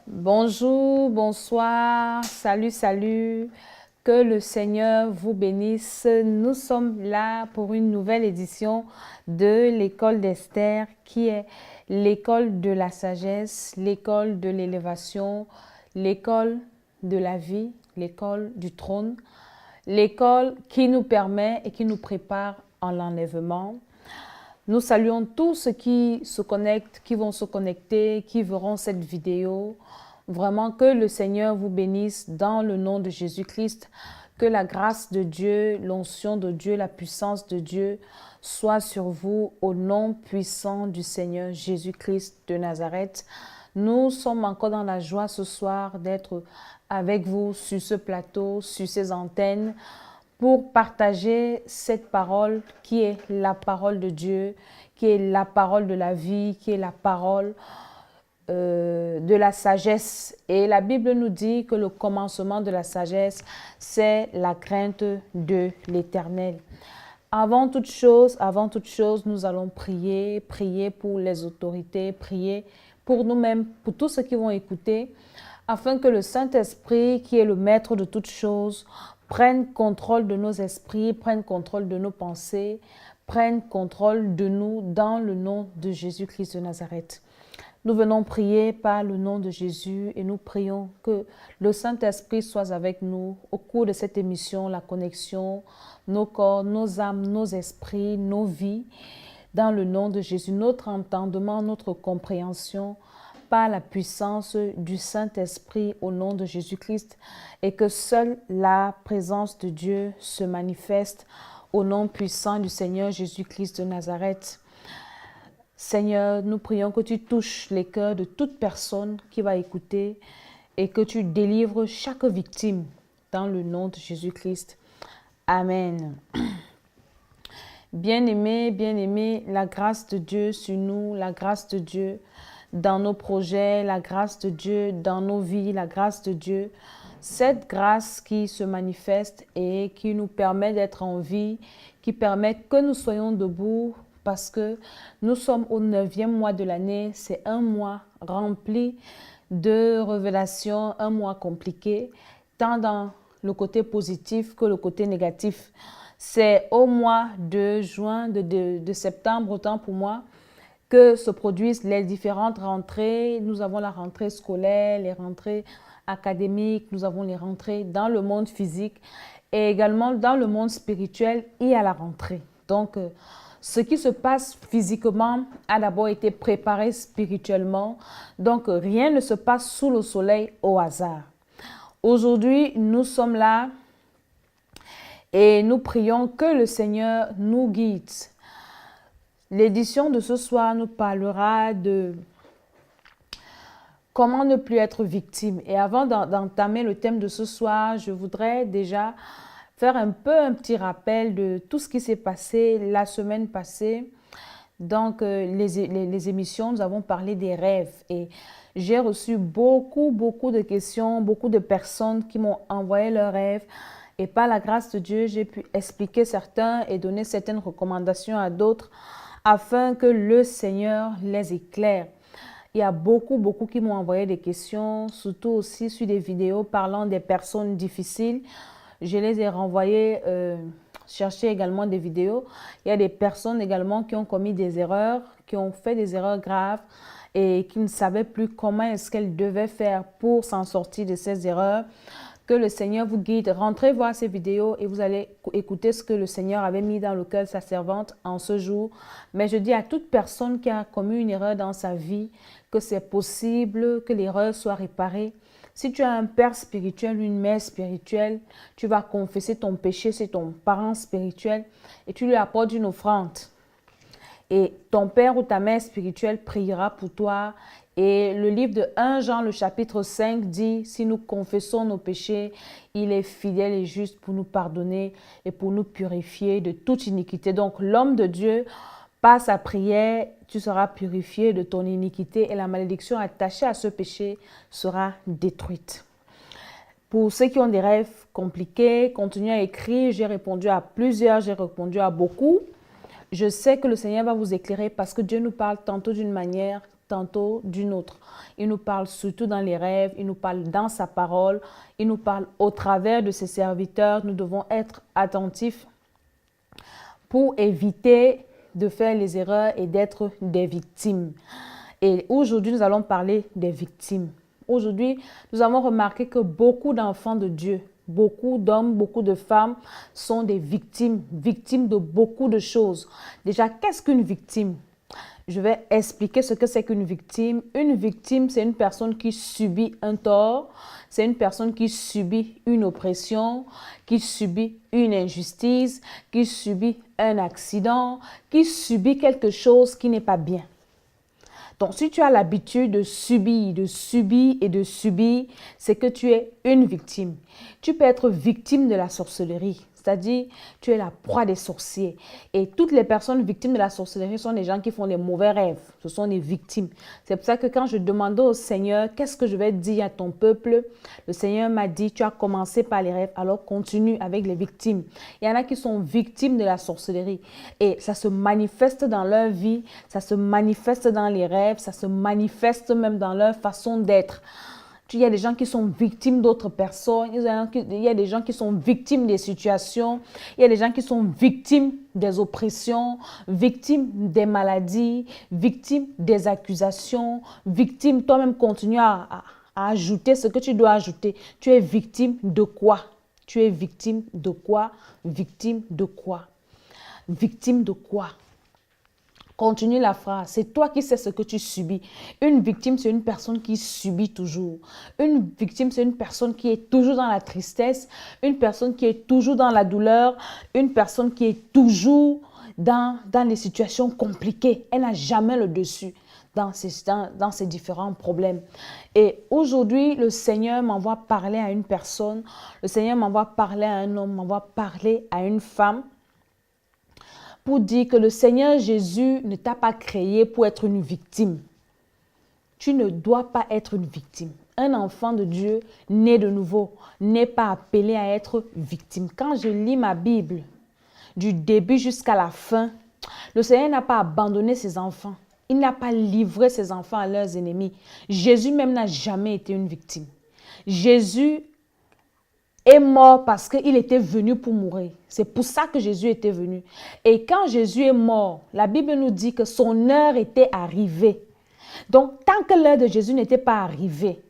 Bonjour, bonsoir, salut, salut. Que le Seigneur vous bénisse. Nous sommes là pour une nouvelle édition de l'école d'Esther qui est l'école de la sagesse, l'école de l'élévation, l'école de la vie, l'école du trône, l'école qui nous permet et qui nous prépare en l'enlèvement. Nous saluons tous ceux qui se connectent, qui vont se connecter, qui verront cette vidéo. Vraiment que le Seigneur vous bénisse dans le nom de Jésus-Christ. Que la grâce de Dieu, l'onction de Dieu, la puissance de Dieu soit sur vous au nom puissant du Seigneur Jésus-Christ de Nazareth. Nous sommes encore dans la joie ce soir d'être avec vous sur ce plateau, sur ces antennes, pour partager cette parole qui est la parole de Dieu, qui est la parole de la vie, qui est la parole de la sagesse. Et la Bible nous dit que le commencement de la sagesse, c'est la crainte de l'Éternel. Avant toute chose, nous allons prier pour les autorités, prier pour nous-mêmes, pour tous ceux qui vont écouter, afin que le Saint-Esprit, qui est le maître de toutes choses, prenne contrôle de nos esprits, prenne contrôle de nos pensées, prenne contrôle de nous dans le nom de Jésus-Christ de Nazareth. Nous venons prier par le nom de Jésus et nous prions que le Saint-Esprit soit avec nous au cours de cette émission, la connexion, nos corps, nos âmes, nos esprits, nos vies, dans le nom de Jésus, notre entendement, notre compréhension, par la puissance du Saint-Esprit au nom de Jésus-Christ et que seule la présence de Dieu se manifeste au nom puissant du Seigneur Jésus-Christ de Nazareth. Seigneur, nous prions que tu touches les cœurs de toute personne qui va écouter et que tu délivres chaque victime dans le nom de Jésus-Christ. Amen. Bien-aimés, la grâce de Dieu sur nous, la grâce de Dieu dans nos projets, la grâce de Dieu dans nos vies, la grâce de Dieu, cette grâce qui se manifeste et qui nous permet d'être en vie, qui permet que nous soyons debout parce que nous sommes au 9e mois de l'année. C'est un mois rempli de révélations, un mois compliqué, tant dans le côté positif que le côté négatif. C'est au mois de juin, de septembre, autant pour moi, que se produisent les différentes rentrées. Nous avons la rentrée scolaire, les rentrées académiques, nous avons les rentrées dans le monde physique et également dans le monde spirituel et à la rentrée. Donc, ce qui se passe physiquement a d'abord été préparé spirituellement. Donc, rien ne se passe sous le soleil au hasard. Aujourd'hui, nous sommes là et nous prions que le Seigneur nous guide. L'édition de ce soir nous parlera de comment ne plus être victime. Et avant d'entamer le thème de ce soir, je voudrais déjà faire un petit rappel de tout ce qui s'est passé la semaine passée. Donc, les émissions, nous avons parlé des rêves et j'ai reçu beaucoup de questions, beaucoup de personnes qui m'ont envoyé leurs rêves. Et par la grâce de Dieu, j'ai pu expliquer certains et donner certaines recommandations à d'autres afin que le Seigneur les éclaire. Il y a beaucoup qui m'ont envoyé des questions, surtout aussi sur des vidéos parlant des personnes difficiles. Je les ai renvoyées, chercher également des vidéos. Il y a des personnes également qui ont commis des erreurs, qui ont fait des erreurs graves et qui ne savaient plus comment est-ce qu'elles devaient faire pour s'en sortir de ces erreurs. Que le Seigneur vous guide. Rentrez voir ces vidéos et vous allez écouter ce que le Seigneur avait mis dans le cœur de sa servante en ce jour. Mais je dis à toute personne qui a commis une erreur dans sa vie que c'est possible que l'erreur soit réparée. Si tu as un père spirituel, une mère spirituelle, tu vas confesser ton péché, c'est ton parent spirituel et tu lui apportes une offrande. Et ton père ou ta mère spirituelle priera pour toi. Et le livre de 1 Jean, le chapitre 5 dit, si nous confessons nos péchés, il est fidèle et juste pour nous pardonner et pour nous purifier de toute iniquité. Donc l'homme de Dieu, par sa prière, tu seras purifié de ton iniquité et la malédiction attachée à ce péché sera détruite. Pour ceux qui ont des rêves compliqués, continuez à écrire. J'ai répondu à plusieurs, j'ai répondu à beaucoup. Je sais que le Seigneur va vous éclairer parce que Dieu nous parle tantôt d'une manière, tantôt d'une autre. Il nous parle surtout dans les rêves, il nous parle dans sa parole, il nous parle au travers de ses serviteurs. Nous devons être attentifs pour éviter de faire les erreurs et d'être des victimes. Et aujourd'hui, nous allons parler des victimes. Aujourd'hui, nous avons remarqué que beaucoup d'enfants de Dieu, beaucoup d'hommes, beaucoup de femmes sont des victimes, victimes de beaucoup de choses. Déjà, qu'est-ce qu'une victime? Je vais expliquer ce que c'est qu'une victime. Une victime, c'est une personne qui subit un tort, c'est une personne qui subit une oppression, qui subit une injustice, qui subit un accident, qui subit quelque chose qui n'est pas bien. Donc, si tu as l'habitude de subir et de subir, c'est que tu es une victime. Tu peux être victime de la sorcellerie, c'est-à-dire tu es la proie des sorciers. Et toutes les personnes victimes de la sorcellerie sont des gens qui font des mauvais rêves. Ce sont des victimes. C'est pour ça que quand je demandais au Seigneur, qu'est-ce que je vais dire à ton peuple? Le Seigneur m'a dit, tu as commencé par les rêves, alors continue avec les victimes. Il y en a qui sont victimes de la sorcellerie. Et ça se manifeste dans leur vie, ça se manifeste dans les rêves, ça se manifeste même dans leur façon d'être. Il y a des gens qui sont victimes d'autres personnes, il y a des gens qui sont victimes des situations, il y a des gens qui sont victimes des oppressions, victimes des maladies, victimes des accusations, victimes, toi-même continue à ajouter ce que tu dois ajouter. Tu es victime de quoi? Tu es victime de quoi? Victime de quoi? Victime de quoi? Continue la phrase. C'est toi qui sais ce que tu subis. Une victime, c'est une personne qui subit toujours. Une victime, c'est une personne qui est toujours dans la tristesse, une personne qui est toujours dans la douleur, une personne qui est toujours dans les situations compliquées. Elle n'a jamais le dessus dans ces différents problèmes. Et aujourd'hui, le Seigneur m'envoie parler à une personne, le Seigneur m'envoie parler à un homme, m'envoie parler à une femme, pour dire que le Seigneur Jésus ne t'a pas créé pour être une victime. Tu ne dois pas être une victime. Un enfant de Dieu, né de nouveau, n'est pas appelé à être victime. Quand je lis ma Bible, du début jusqu'à la fin, le Seigneur n'a pas abandonné ses enfants. Il n'a pas livré ses enfants à leurs ennemis. Jésus même n'a jamais été une victime. Jésus est mort parce qu'il était venu pour mourir. C'est pour ça que Jésus était venu. Et quand Jésus est mort, la Bible nous dit que son heure était arrivée. Donc, tant que l'heure de Jésus n'était pas arrivée,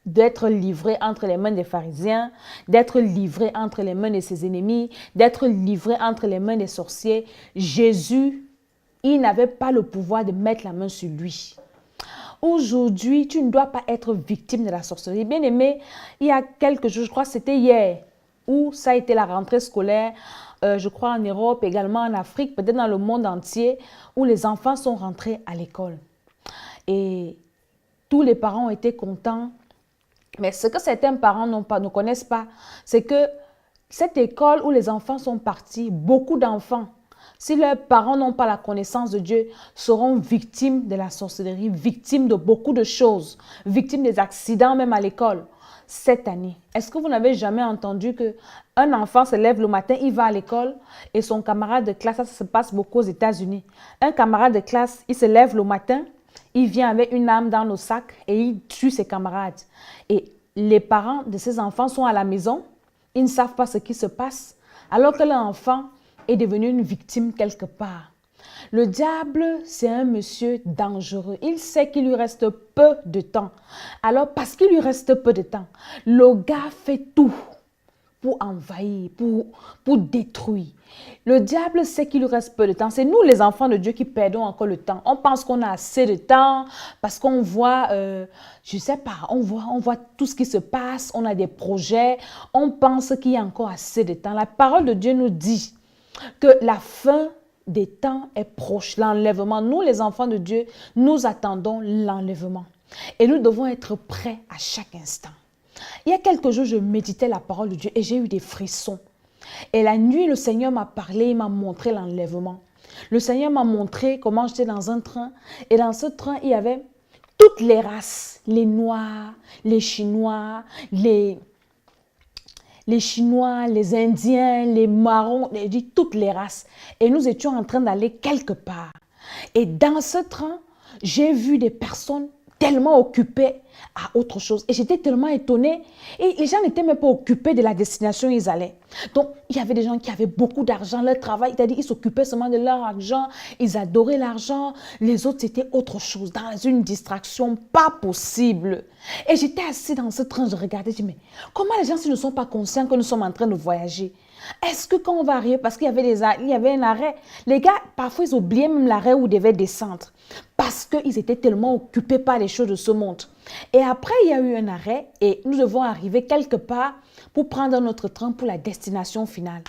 d'être livré entre les mains des pharisiens, d'être livré entre les mains de ses ennemis, d'être livré entre les mains des sorciers, Jésus, il n'avait pas le pouvoir de mettre la main sur lui. Aujourd'hui, tu ne dois pas être victime de la sorcellerie. Bien aimé, il y a quelques jours, je crois que c'était hier, où ça a été la rentrée scolaire, je crois en Europe, également en Afrique, peut-être dans le monde entier, où les enfants sont rentrés à l'école. Et tous les parents ont été contents. Mais ce que certains parents ne connaissent pas, c'est que cette école où les enfants sont partis, beaucoup d'enfants, si leurs parents n'ont pas la connaissance de Dieu, seront victimes de la sorcellerie, victimes de beaucoup de choses, victimes des accidents même à l'école. Cette année, est-ce que vous n'avez jamais entendu qu'un enfant se lève le matin, il va à l'école et son camarade de classe, ça se passe beaucoup aux États-Unis. Un camarade de classe, il se lève le matin, il vient avec une arme dans nos sacs et il tue ses camarades. Et les parents de ces enfants sont à la maison, ils ne savent pas ce qui se passe, alors que l'enfant est devenu une victime quelque part. Le diable, c'est un monsieur dangereux. Il sait qu'il lui reste peu de temps. Alors, parce qu'il lui reste peu de temps, le gars fait tout pour envahir, pour détruire. Le diable sait qu'il lui reste peu de temps. C'est nous, les enfants de Dieu, qui perdons encore le temps. On pense qu'on a assez de temps parce qu'on voit, je ne sais pas, on voit tout ce qui se passe, on a des projets, on pense qu'il y a encore assez de temps. La parole de Dieu nous dit que la fin des temps est proche, l'enlèvement. Nous, les enfants de Dieu, nous attendons l'enlèvement. Et nous devons être prêts à chaque instant. Il y a quelques jours, je méditais la parole de Dieu et j'ai eu des frissons. Et la nuit, le Seigneur m'a parlé, il m'a montré l'enlèvement. Le Seigneur m'a montré comment j'étais dans un train. Et dans ce train, il y avait toutes les races. Les Noirs, les Chinois, les Chinois, les Indiens, les Marrons, toutes les races. Et nous étions en train d'aller quelque part. Et dans ce train, j'ai vu des personnes tellement occupées à autre chose. Et j'étais tellement étonnée. Et les gens n'étaient même pas occupés de la destination où ils allaient. Donc, il y avait des gens qui avaient beaucoup d'argent. Leur travail, c'est-à-dire ils s'occupaient seulement de leur argent. Ils adoraient l'argent. Les autres, c'était autre chose, dans une distraction pas possible. Et j'étais assise dans ce train, je regardais, je dis, mais comment les gens ne sont pas conscients que nous sommes en train de voyager? Est-ce que quand on va arriver, parce qu'il y avait un arrêt, les gars, parfois ils oubliaient même l'arrêt où ils devaient descendre parce qu'ils étaient tellement occupés par les choses de ce monde. Et après, il y a eu un arrêt et nous devons arriver quelque part pour prendre notre train pour la destination finale.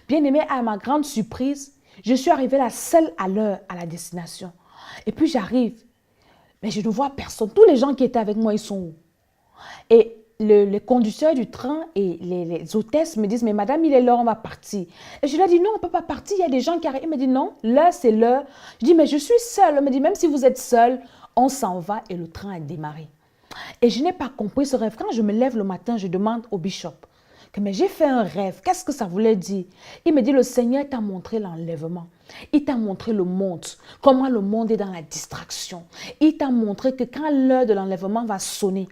Bien aimé, à ma grande surprise, je suis arrivée la seule à l'heure à la destination. Et puis j'arrive, mais je ne vois personne. Tous les gens qui étaient avec moi, ils sont où? Et le conducteur du train et les hôtesses me disent, mais madame, il est l'heure, on va partir. Et je lui ai dit, non, on ne peut pas partir, il y a des gens qui arrivent. Il me dit, non, l'heure, c'est l'heure. Je dis, mais je suis seule. Elle me dit, même si vous êtes seule, on s'en va et le train a démarré. Et je n'ai pas compris ce rêve. Quand je me lève le matin, je demande au bishop, mais j'ai fait un rêve, qu'est-ce que ça voulait dire? Il me dit, le Seigneur t'a montré l'enlèvement. Il t'a montré le monde, comment le monde est dans la distraction. Il t'a montré que quand l'heure de l'enlèvement va sonner,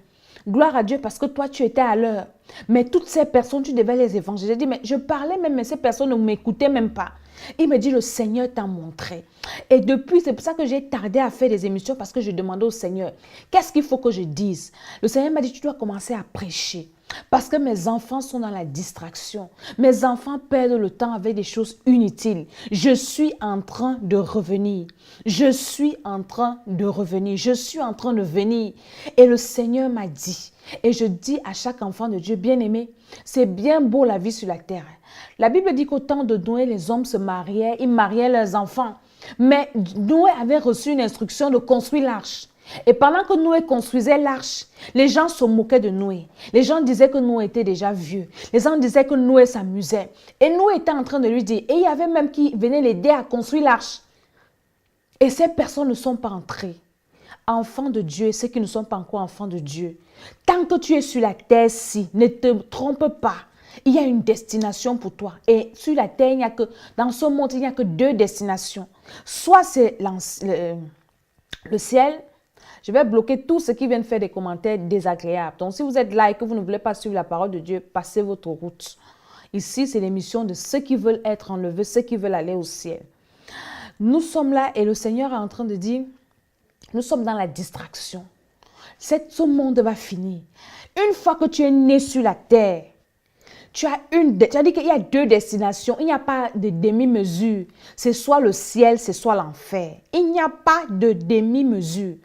gloire à Dieu parce que toi, tu étais à l'heure. Mais toutes ces personnes, tu devais les évangéliser. J'ai dit, mais je parlais même, mais ces personnes ne m'écoutaient même pas. Il me dit, le Seigneur t'a montré. Et depuis, c'est pour ça que j'ai tardé à faire des émissions parce que je demandais au Seigneur, qu'est-ce qu'il faut que je dise? Le Seigneur m'a dit, tu dois commencer à prêcher. Parce que mes enfants sont dans la distraction. Mes enfants perdent le temps avec des choses inutiles. Je suis en train de revenir. Je suis en train de revenir. Je suis en train de venir. Et le Seigneur m'a dit, et je dis à chaque enfant de Dieu, bien-aimé, c'est bien beau la vie sur la terre. La Bible dit qu'au temps de Noé, les hommes se mariaient, ils mariaient leurs enfants. Mais Noé avait reçu une instruction de construire l'arche. Et pendant que Noé construisait l'arche, les gens se moquaient de Noé. Les gens disaient que Noé était déjà vieux. Les gens disaient que Noé s'amusait. Et Noé était en train de lui dire, et il y avait même qui venait l'aider à construire l'arche. Et ces personnes ne sont pas entrées. Enfants de Dieu et ceux qui ne sont pas encore enfants de Dieu. Tant que tu es sur la terre-ci, ne te trompe pas. Il y a une destination pour toi. Et sur la terre, dans ce monde, il n'y a que deux destinations. Soit c'est le ciel. Je vais bloquer tous ceux qui viennent faire des commentaires désagréables. Donc, si vous êtes là et que vous ne voulez pas suivre la parole de Dieu, passez votre route. Ici, c'est l'émission de ceux qui veulent être enlevés, ceux qui veulent aller au ciel. Nous sommes là et le Seigneur est en train de dire, nous sommes dans la distraction. Ce monde va finir. Une fois que tu es né sur la terre, tu as dit qu'il y a deux destinations. Il n'y a pas de demi-mesure. C'est soit le ciel, c'est soit l'enfer. Il n'y a pas de demi-mesure.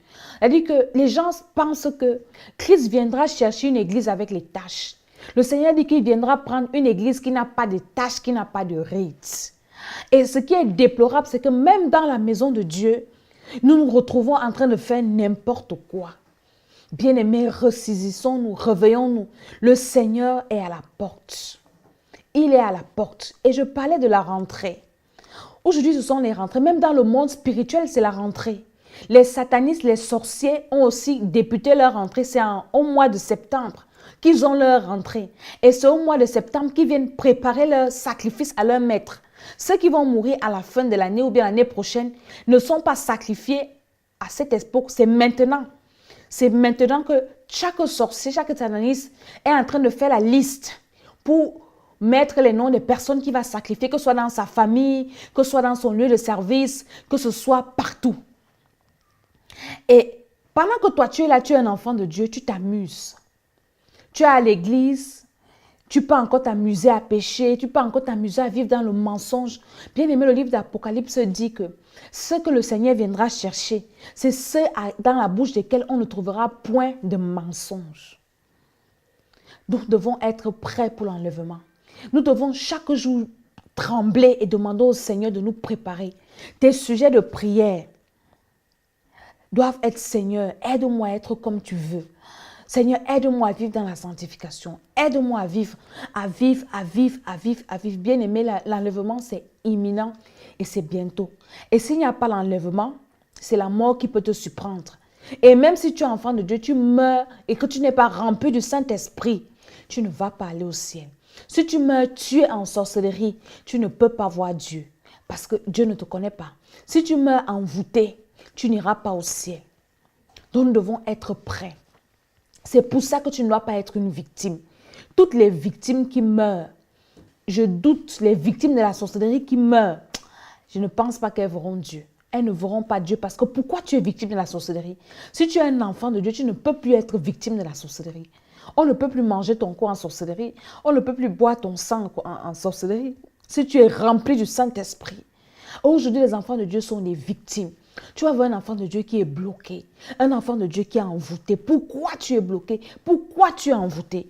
C'est-à-dire que les gens pensent que Christ viendra chercher une église avec les tâches. Le Seigneur dit qu'il viendra prendre une église qui n'a pas de tâches, qui n'a pas de rites. Et ce qui est déplorable, c'est que même dans la maison de Dieu, nous nous retrouvons en train de faire n'importe quoi. Bien-aimés, ressaisissons-nous, réveillons-nous. Le Seigneur est à la porte. Il est à la porte. Et je parlais de la rentrée. Aujourd'hui, ce sont les rentrées. Même dans le monde spirituel, c'est la rentrée. Les satanistes, les sorciers ont aussi débuté leur rentrée. C'est au mois de septembre qu'ils ont leur rentrée. Et c'est au mois de septembre qu'ils viennent préparer leur sacrifice à leur maître. Ceux qui vont mourir à la fin de l'année ou bien l'année prochaine ne sont pas sacrifiés à cette époque. C'est maintenant. C'est maintenant que chaque sorcier, chaque sataniste est en train de faire la liste pour mettre les noms des personnes qu'il va sacrifier, que ce soit dans sa famille, que ce soit dans son lieu de service, que ce soit partout. Et pendant que toi, tu es là, tu es un enfant de Dieu, tu t'amuses. Tu es à l'église, tu peux encore t'amuser à pécher, tu peux encore t'amuser à vivre dans le mensonge. Bien aimé, le livre d'Apocalypse dit que ce que le Seigneur viendra chercher, c'est ceux dans la bouche desquels on ne trouvera point de mensonge. Nous devons être prêts pour l'enlèvement. Nous devons chaque jour trembler et demander au Seigneur de nous préparer. Tes sujets de prière doivent être, Seigneur, aide-moi à être comme tu veux. Seigneur, aide-moi à vivre dans la sanctification. Aide-moi à vivre, à vivre, à vivre, à vivre, à vivre. Bien aimé, l'enlèvement, c'est imminent et c'est bientôt. Et s'il n'y a pas l'enlèvement, c'est la mort qui peut te surprendre. Et même si tu es enfant de Dieu, tu meurs et que tu n'es pas rempli du Saint-Esprit, tu ne vas pas aller au ciel. Si tu meurs tué en sorcellerie, tu ne peux pas voir Dieu parce que Dieu ne te connaît pas. Si tu meurs envoûté, tu n'iras pas au ciel. Donc nous devons être prêts. C'est pour ça que tu ne dois pas être une victime. Toutes les victimes qui meurent, je doute, les victimes de la sorcellerie qui meurent, je ne pense pas qu'elles verront Dieu. Elles ne verront pas Dieu parce que pourquoi tu es victime de la sorcellerie? Si tu es un enfant de Dieu, tu ne peux plus être victime de la sorcellerie. On ne peut plus manger ton corps en sorcellerie. On ne peut plus boire ton sang en sorcellerie. Si tu es rempli du Saint-Esprit. Aujourd'hui, les enfants de Dieu sont des victimes. Tu vas voir un enfant de Dieu qui est bloqué. Un enfant de Dieu qui est envoûté. Pourquoi tu es bloqué? Pourquoi tu es envoûté?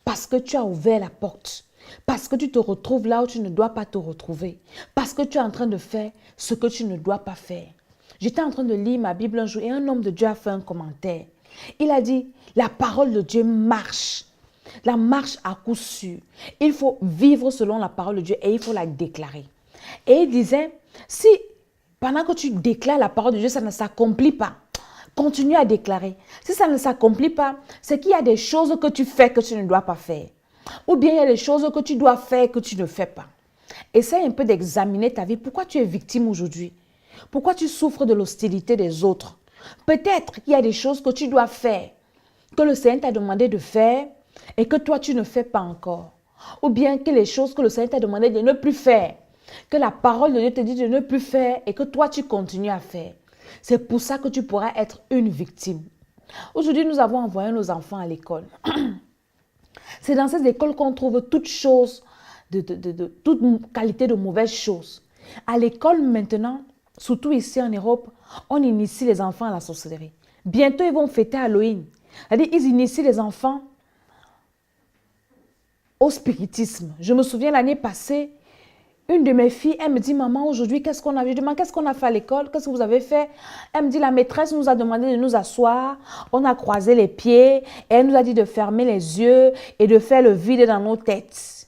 Parce que tu as ouvert la porte. Parce que tu te retrouves là où tu ne dois pas te retrouver. Parce que tu es en train de faire ce que tu ne dois pas faire. J'étais en train de lire ma Bible un jour et un homme de Dieu a fait un commentaire. Il a dit, la parole de Dieu marche. La marche à coup sûr. Il faut vivre selon la parole de Dieu et il faut la déclarer. Et il disait, si pendant que tu déclares la parole de Dieu, ça ne s'accomplit pas, continue à déclarer. Si ça ne s'accomplit pas, c'est qu'il y a des choses que tu fais que tu ne dois pas faire. Ou bien il y a des choses que tu dois faire que tu ne fais pas. Essaye un peu d'examiner ta vie. Pourquoi tu es victime aujourd'hui? Pourquoi tu souffres de l'hostilité des autres? Peut-être qu'il y a des choses que tu dois faire, que le Seigneur t'a demandé de faire et que toi tu ne fais pas encore. Ou bien que les choses que le Seigneur t'a demandé de ne plus faire, que la parole de Dieu te dit de ne plus faire et que toi tu continues à faire. C'est pour ça que tu pourras être une victime. Aujourd'hui, nous avons envoyé nos enfants à l'école. C'est dans ces écoles qu'on trouve toutes choses, toute qualité de mauvaises choses. À l'école maintenant, surtout ici en Europe, on initie les enfants à la sorcellerie. Bientôt, ils vont fêter Halloween. C'est-à-dire, ils initient les enfants au spiritisme. Je me souviens l'année passée, une de mes filles, elle me dit, maman, aujourd'hui, qu'est-ce qu'on a fait? Je demande, qu'est-ce qu'on a fait à l'école? Qu'est-ce que vous avez fait? Elle me dit, la maîtresse nous a demandé de nous asseoir. On a croisé les pieds. Et elle nous a dit de fermer les yeux et de faire le vide dans nos têtes.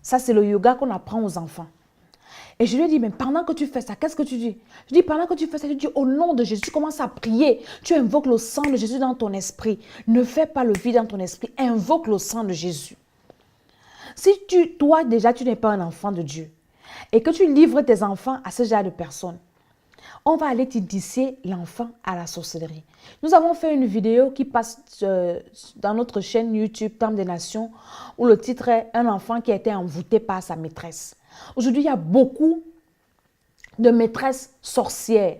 Ça, c'est le yoga qu'on apprend aux enfants. Et je lui ai dit, mais pendant que tu fais ça, qu'est-ce que tu dis? Je dis, pendant que tu fais ça, tu dis, au nom de Jésus, tu commences à prier. Tu invoques le sang de Jésus dans ton esprit. Ne fais pas le vide dans ton esprit. Invoque le sang de Jésus. Si toi, déjà, tu n'es pas un enfant de Dieu, et que tu livres tes enfants à ce genre de personnes, on va aller t'initier l'enfant à la sorcellerie. Nous avons fait une vidéo qui passe dans notre chaîne YouTube Temple des Nations, où le titre est « Un enfant qui a été envoûté par sa maîtresse ». Aujourd'hui, il y a beaucoup de maîtresses sorcières.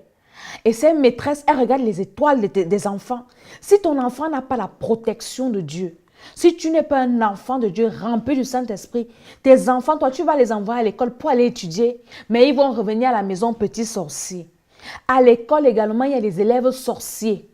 Et ces maîtresses, elles regardent les étoiles des enfants. Si ton enfant n'a pas la protection de Dieu, si tu n'es pas un enfant de Dieu rempli du Saint-Esprit, tes enfants, toi, tu vas les envoyer à l'école pour aller étudier, mais ils vont revenir à la maison petits sorciers. À l'école également, il y a des élèves sorciers.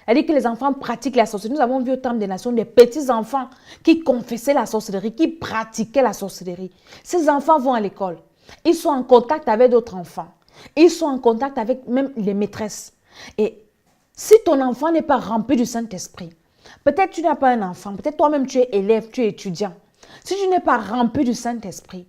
C'est-à-dire que les enfants pratiquent la sorcellerie. Nous avons vu au Temple des Nations des petits enfants qui confessaient la sorcellerie, qui pratiquaient la sorcellerie. Ces enfants vont à l'école. Ils sont en contact avec d'autres enfants. Ils sont en contact avec même les maîtresses. Et si ton enfant n'est pas rempli du Saint-Esprit, peut-être tu n'as pas un enfant, peut-être toi-même tu es élève, tu es étudiant. Si tu n'es pas rempli du Saint-Esprit,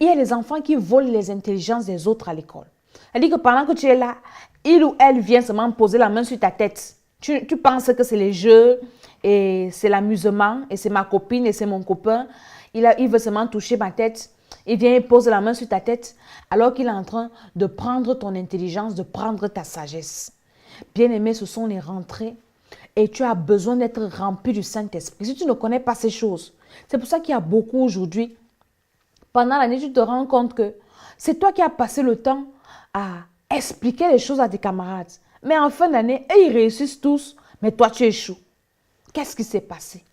il y a des enfants qui volent les intelligences des autres à l'école. C'est-à-dire que pendant que tu es là, il ou elle vient seulement poser la main sur ta tête. Tu penses que c'est les jeux et c'est l'amusement et c'est ma copine et c'est mon copain. Il veut seulement toucher ma tête. Il vient et pose la main sur ta tête alors qu'il est en train de prendre ton intelligence, de prendre ta sagesse. Bien-aimé, ce sont les rentrées et tu as besoin d'être rempli du Saint-Esprit. Si tu ne connais pas ces choses, c'est pour ça qu'il y a beaucoup aujourd'hui. Pendant l'année, tu te rends compte que c'est toi qui as passé le temps à expliquer les choses à tes camarades. Mais en fin d'année, ils réussissent tous, mais toi, tu échoues. Qu'est-ce qui s'est passé?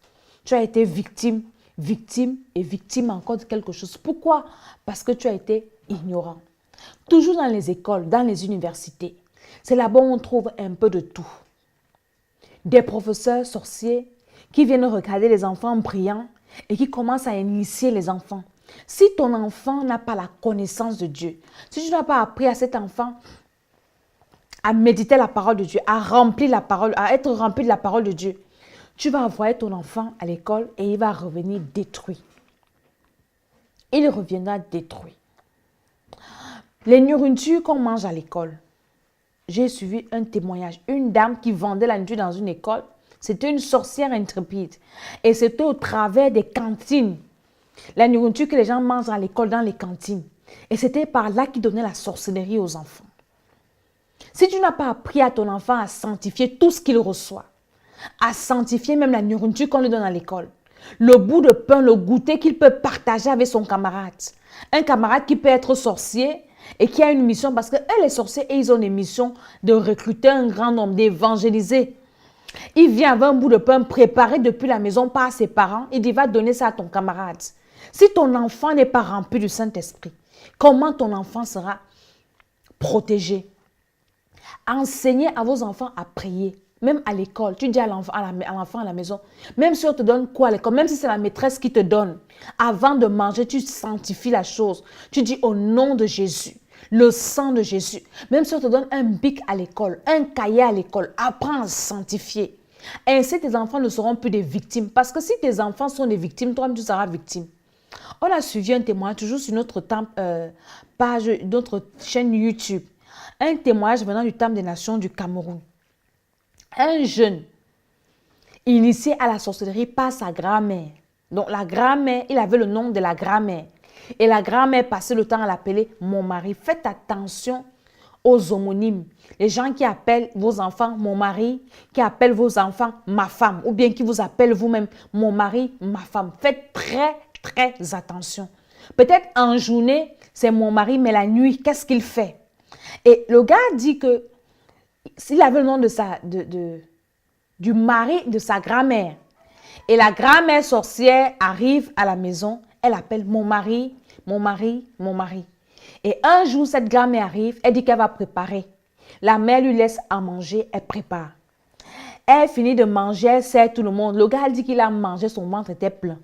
Tu as été victime, victime et victime encore de quelque chose. Pourquoi? Parce que tu as été ignorant. Toujours dans les écoles, dans les universités, c'est là-bas où on trouve un peu de tout. Des professeurs sorciers qui viennent regarder les enfants brillants et qui commencent à initier les enfants. Si ton enfant n'a pas la connaissance de Dieu, si tu n'as pas appris à cet enfant à méditer la parole de Dieu, à remplir la parole, à être rempli de la parole de Dieu, tu vas envoyer ton enfant à l'école et il va revenir détruit. Il reviendra détruit. Les nourritures qu'on mange à l'école. J'ai suivi un témoignage. Une dame qui vendait la nourriture dans une école, c'était une sorcière intrépide. Et c'était au travers des cantines. La nourriture que les gens mangent à l'école, dans les cantines. Et c'était par là qu'ils donnaient la sorcellerie aux enfants. Si tu n'as pas appris à ton enfant à sanctifier tout ce qu'il reçoit, à sanctifier même la nourriture qu'on lui donne à l'école, le bout de pain, le goûter qu'il peut partager avec son camarade. Un camarade qui peut être sorcier et qui a une mission, parce que eux, les sorciers, ils ont une mission de recruter un grand nombre, d'évangéliser. Il vient avec un bout de pain préparé depuis la maison par ses parents. Il dit, va donner ça à ton camarade. Si ton enfant n'est pas rempli du Saint-Esprit, comment ton enfant sera protégé? Enseignez à vos enfants à prier. Même à l'école, tu dis à l'enfant à la maison, même si on te donne quoi à l'école, même si c'est la maîtresse qui te donne, avant de manger, tu sanctifies la chose. Tu dis au nom de Jésus, le sang de Jésus. Même si on te donne un bic à l'école, un cahier à l'école, apprends à sanctifier. Ainsi, tes enfants ne seront plus des victimes. Parce que si tes enfants sont des victimes, toi-même, tu seras victime. On a suivi un témoignage, toujours sur notre page, notre chaîne YouTube. Un témoignage venant du Temple des Nations du Cameroun. Un jeune initié à la sorcellerie par sa grand-mère. Donc la grand-mère, il avait le nom de la grand-mère. Et la grand-mère passait le temps à l'appeler mon mari. Faites attention aux homonymes. Les gens qui appellent vos enfants mon mari, qui appellent vos enfants ma femme, ou bien qui vous appellent vous-même mon mari, ma femme. Faites très attention. Peut-être en journée, c'est mon mari, mais la nuit, qu'est-ce qu'il fait? Et le gars dit que s'il avait le nom du mari de sa grand-mère, et la grand-mère sorcière arrive à la maison, elle appelle mon mari, mon mari, mon mari. Et un jour, cette grand-mère arrive, elle dit qu'elle va préparer. La mère lui laisse à manger, elle prépare. Elle finit de manger, elle sert tout le monde. Le gars dit qu'il a mangé, son ventre était plein.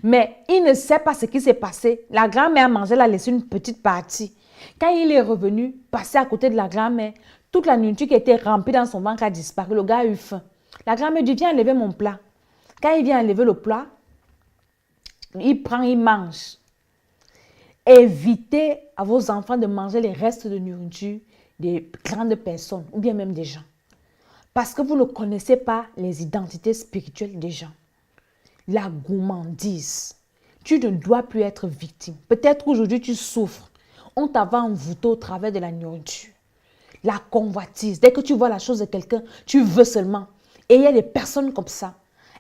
Mais il ne sait pas ce qui s'est passé. La grand-mère a mangé, elle a laissé une petite partie. Quand il est revenu, passé à côté de la grand-mère, toute la nourriture qui était remplie dans son ventre a disparu. Le gars a eu faim. La grand-mère dit, viens enlever mon plat. Quand il vient enlever le plat, il prend, il mange. Évitez à vos enfants de manger les restes de nourriture des grandes personnes ou bien même des gens. Parce que vous ne connaissez pas les identités spirituelles des gens. La gourmandise. Tu ne dois plus être victime. Peut-être aujourd'hui tu souffres. On t'avait envoûté au travers de la nourriture. La convoitise. Dès que tu vois la chose de quelqu'un, tu veux seulement. Et il y a des personnes comme ça.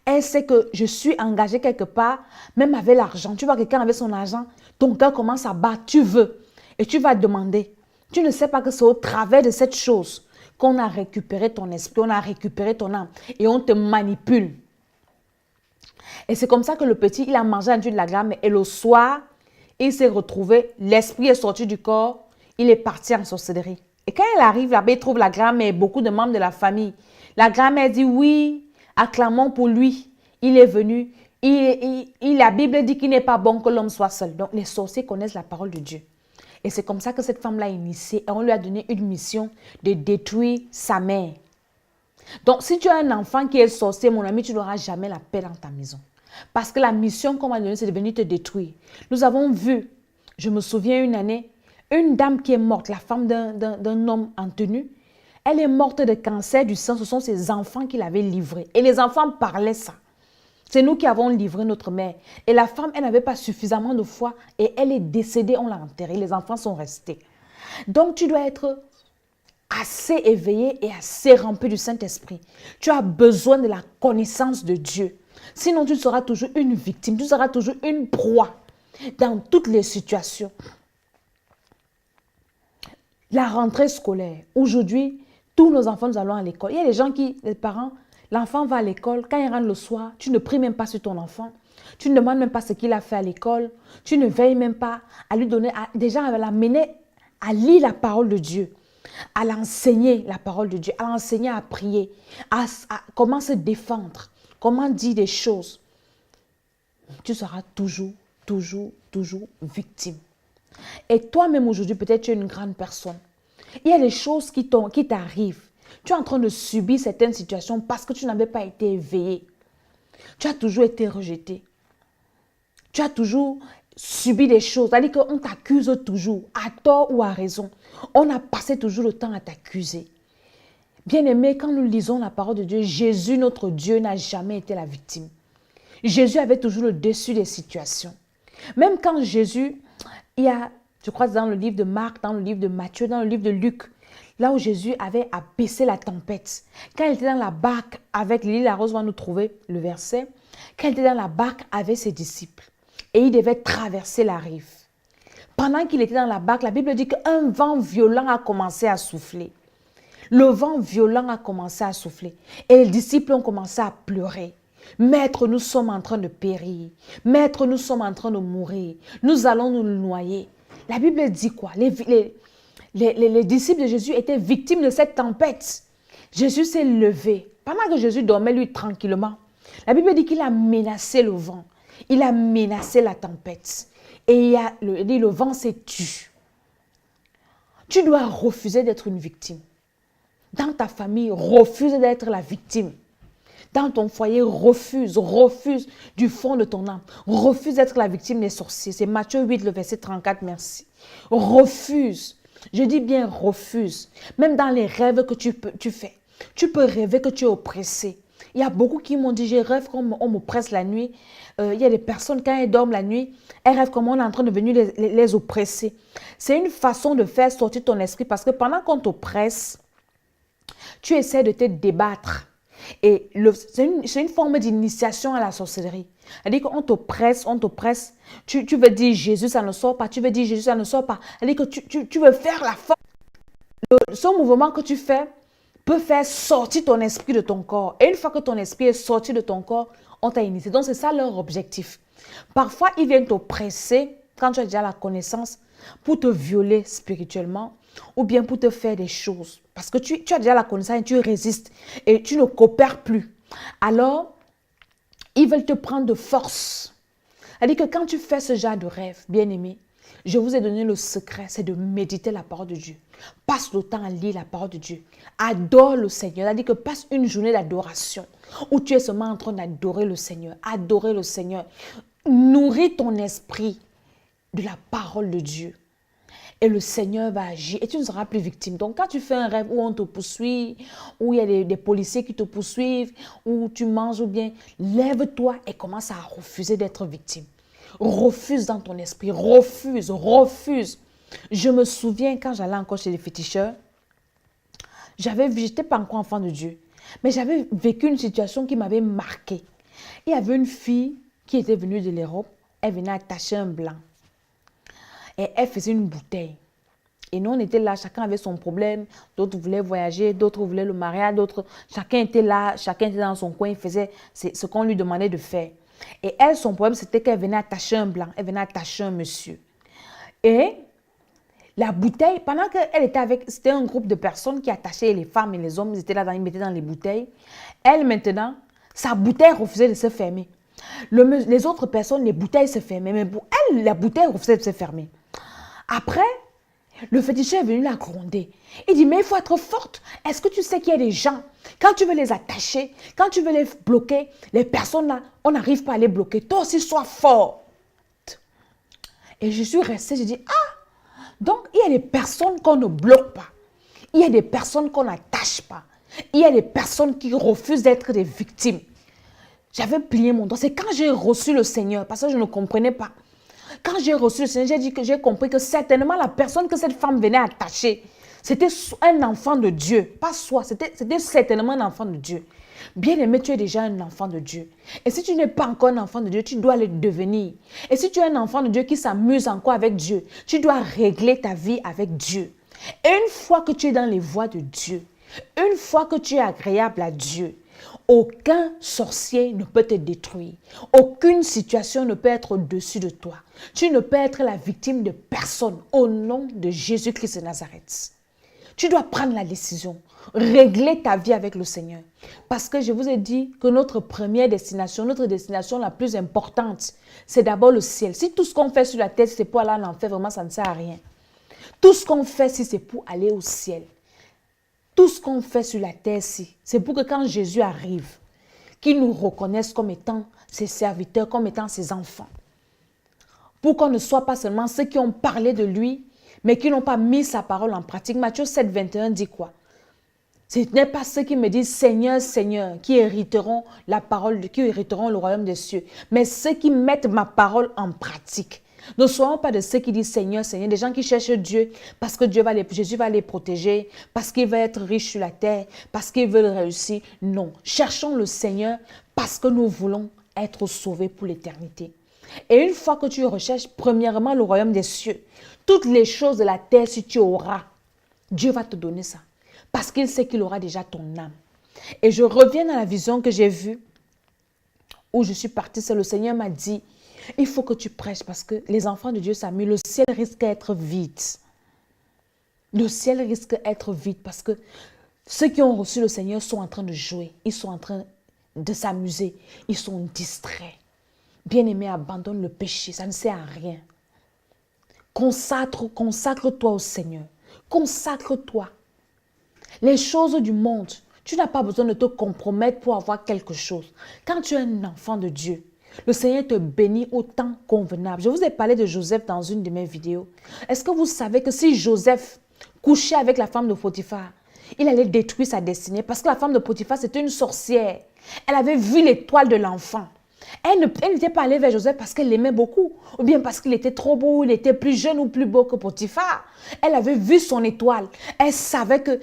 Elle sait que je suis engagée quelque part, même avec l'argent. Tu vois quelqu'un avec son argent, ton cœur commence à battre, tu veux. Et tu vas demander. Tu ne sais pas que c'est au travers de cette chose qu'on a récupéré ton esprit, on a récupéré ton âme. Et on te manipule. Et c'est comme ça que le petit, il a mangé la nuit de la grand-mère. Et le soir, il s'est retrouvé, l'esprit est sorti du corps, il est parti en sorcellerie. Et quand il arrive là-bas, il trouve la grand-mère et beaucoup de membres de la famille. La grand-mère dit oui, acclamons pour lui. Il est venu, la Bible dit qu'il n'est pas bon que l'homme soit seul. Donc les sorciers connaissent la parole de Dieu. Et c'est comme ça que cette femme l'a initiée et on lui a donné une mission de détruire sa mère. Donc si tu as un enfant qui est sorcier, mon ami, tu n'auras jamais la paix dans ta maison. Parce que la mission qu'on m'a donnée, c'est de venir te détruire. Nous avons vu, je me souviens une année, une dame qui est morte, la femme d'un homme en tenue. Elle est morte de cancer du sein. Ce sont ses enfants qui l'avaient livrée. Et les enfants parlaient ça. C'est nous qui avons livré notre mère. Et la femme, elle n'avait pas suffisamment de foi. Et elle est décédée, on l'a enterrée. Les enfants sont restés. Donc, tu dois être assez éveillé et assez rempli du Saint-Esprit. Tu as besoin de la connaissance de Dieu. Sinon, tu seras toujours une victime. Tu seras toujours une proie dans toutes les situations. La rentrée scolaire. Aujourd'hui, tous nos enfants, nous allons à l'école. Il y a des gens qui, les parents, l'enfant va à l'école. Quand il rentre le soir, tu ne pries même pas sur ton enfant. Tu ne demandes même pas ce qu'il a fait à l'école. Tu ne veilles même pas à lui donner, déjà à l'amener à lire la parole de Dieu, à l'enseigner la parole de Dieu, à l'enseigner à prier, à comment se défendre, comment dire des choses. Tu seras toujours victime. Et toi-même aujourd'hui, peut-être tu es une grande personne. Il y a des choses qui t'arrivent. Tu es en train de subir certaines situations parce que tu n'avais pas été éveillé. Tu as toujours été rejeté. Tu as toujours subi des choses. C'est-à-dire qu'on t'accuse toujours, à tort ou à raison. On a passé toujours le temps à t'accuser. Bien-aimé, quand nous lisons la parole de Dieu, Jésus, notre Dieu, n'a jamais été la victime. Jésus avait toujours le dessus des situations. Même quand Jésus, il y a, je crois, dans le livre de Marc, dans le livre de Matthieu, dans le livre de Luc, là où Jésus avait abaissé la tempête. Quand il était dans la barque avec l'île, la rose va nous trouver le verset. Quand il était dans la barque avec ses disciples et il devait traverser la rive. Pendant qu'il était dans la barque, la Bible dit qu'un vent violent a commencé à souffler. Le vent violent a commencé à souffler et les disciples ont commencé à pleurer. Maître, nous sommes en train de périr. Maître, nous sommes en train de mourir. Nous allons nous noyer. La Bible dit quoi? Les disciples de Jésus étaient victimes de cette tempête. Jésus s'est levé. Pendant que Jésus dormait, lui, tranquillement, la Bible dit qu'il a menacé le vent. Il a menacé la tempête. Et le vent s'est tu. Tu dois refuser d'être une victime. Dans ta famille, refuse d'être la victime. Dans ton foyer, refuse du fond de ton âme. Refuse d'être la victime des sorciers. C'est Matthieu 8, le verset 34, merci. Refuse. Je dis bien refuse. Même dans les rêves que tu fais. Tu peux rêver que tu es oppressé. Il y a beaucoup qui m'ont dit, je rêve qu'on m'oppresse la nuit. Il y a des personnes, quand elles dorment la nuit, elles rêvent comme on est en train de venir les oppresser. C'est une façon de faire sortir ton esprit parce que pendant qu'on t'oppresse, tu essaies de te débattre. Et c'est une forme d'initiation à la sorcellerie. C'est-à-dire qu'on t'oppresse, tu veux dire Jésus, ça ne sort pas, tu veux dire Jésus, ça ne sort pas. C'est-à-dire que tu veux faire la force. Ce mouvement que tu fais peut faire sortir ton esprit de ton corps. Et une fois que ton esprit est sorti de ton corps, on t'a initié. Donc c'est ça leur objectif. Parfois, ils viennent t'oppresser quand tu as déjà la connaissance pour te violer spirituellement ou bien pour te faire des choses. Parce que tu as déjà la connaissance et tu résistes et tu ne coopères plus. Alors, ils veulent te prendre de force. C'est-à-dire que quand tu fais ce genre de rêve, bien-aimé, je vous ai donné le secret, c'est de méditer la parole de Dieu. Passe le temps à lire la parole de Dieu. Adore le Seigneur. C'est-à-dire que passe une journée d'adoration où tu es seulement en train d'adorer le Seigneur. Adorer le Seigneur. Nourris ton esprit de la parole de Dieu. Et le Seigneur va agir et tu ne seras plus victime. Donc, quand tu fais un rêve où on te poursuit, où il y a des policiers qui te poursuivent, où tu manges ou bien, lève-toi et commence à refuser d'être victime. Refuse dans ton esprit, refuse. Je me souviens quand j'allais encore chez les féticheurs, je n'étais pas encore enfant de Dieu, mais j'avais vécu une situation qui m'avait marqué. Il y avait une fille qui était venue de l'Europe, elle venait attacher un blanc. Et elle faisait une bouteille. Et nous, on était là, chacun avait son problème. D'autres voulaient voyager, d'autres voulaient le mariage, d'autres... Chacun était là, chacun était dans son coin, il faisait ce qu'on lui demandait de faire. Et elle, son problème, c'était qu'elle venait attacher un blanc, elle venait attacher un monsieur. Et la bouteille, pendant qu'elle était avec... C'était un groupe de personnes qui attachaient les femmes et les hommes, ils étaient là, ils mettaient dans les bouteilles. Elle, maintenant, sa bouteille refusait de se fermer. Les autres personnes, les bouteilles se fermaient. Mais pour elle, la bouteille refusait de se fermer. Après, le féticheur est venu la gronder. Il dit, mais il faut être forte. Est-ce que tu sais qu'il y a des gens, quand tu veux les attacher, quand tu veux les bloquer, les personnes là, on n'arrive pas à les bloquer. Toi aussi, sois forte. Et je suis restée, je dis, ah, donc il y a des personnes qu'on ne bloque pas. Il y a des personnes qu'on n'attache pas. Il y a des personnes qui refusent d'être des victimes. J'avais plié mon doigt. C'est quand j'ai reçu le Seigneur, parce que je ne comprenais pas. Quand j'ai reçu le Seigneur, j'ai compris que certainement la personne que cette femme venait attacher, c'était un enfant de Dieu. Pas soi, c'était certainement un enfant de Dieu. Bien aimé, tu es déjà un enfant de Dieu. Et si tu n'es pas encore un enfant de Dieu, tu dois le devenir. Et si tu es un enfant de Dieu qui s'amuse encore avec Dieu, tu dois régler ta vie avec Dieu. Et une fois que tu es dans les voies de Dieu, une fois que tu es agréable à Dieu, aucun sorcier ne peut te détruire. Aucune situation ne peut être au-dessus de toi. Tu ne peux être la victime de personne au nom de Jésus-Christ de Nazareth. Tu dois prendre la décision, régler ta vie avec le Seigneur. Parce que je vous ai dit que notre première destination, notre destination la plus importante, c'est d'abord le ciel. Si tout ce qu'on fait sur la terre, c'est pour aller en enfer, vraiment, ça ne sert à rien. Tout ce qu'on fait, si c'est pour aller au ciel. Tout ce qu'on fait sur la terre, c'est pour que quand Jésus arrive, qu'il nous reconnaisse comme étant ses serviteurs, comme étant ses enfants. Pour qu'on ne soit pas seulement ceux qui ont parlé de lui, mais qui n'ont pas mis sa parole en pratique. Matthieu 7, 21 dit quoi? Ce n'est pas ceux qui me disent Seigneur, Seigneur, qui hériteront la parole, qui hériteront le royaume des cieux, mais ceux qui mettent ma parole en pratique. Ne soyons pas de ceux qui disent Seigneur, Seigneur, des gens qui cherchent Dieu parce que Jésus va les protéger, parce qu'il va être riche sur la terre, parce qu'ils veulent réussir. Non, cherchons le Seigneur parce que nous voulons être sauvés pour l'éternité. Et une fois que tu recherches premièrement le royaume des cieux, toutes les choses de la terre, si tu auras, Dieu va te donner ça. Parce qu'il sait qu'il aura déjà ton âme. Et je reviens dans la vision que j'ai vue, où je suis partie, c'est le Seigneur m'a dit, il faut que tu prêches parce que les enfants de Dieu s'amusent, le ciel risque d'être vide. Le ciel risque d'être vide parce que ceux qui ont reçu le Seigneur sont en train de jouer, ils sont en train de s'amuser, ils sont distraits. Bien-aimé, abandonne le péché, ça ne sert à rien. Consacre-toi au Seigneur. Consacre-toi. Les choses du monde, tu n'as pas besoin de te compromettre pour avoir quelque chose. Quand tu es un enfant de Dieu, le Seigneur te bénit au temps convenable. Je vous ai parlé de Joseph dans une de mes vidéos. Est-ce que vous savez que si Joseph couchait avec la femme de Potiphar, il allait détruire sa destinée parce que la femme de Potiphar, c'était une sorcière. Elle avait vu l'étoile de l'enfant. Elle n'était pas allée vers Joseph parce qu'elle l'aimait beaucoup, ou bien parce qu'il était trop beau, il était plus jeune ou plus beau que Potiphar. Elle avait vu son étoile. Elle savait que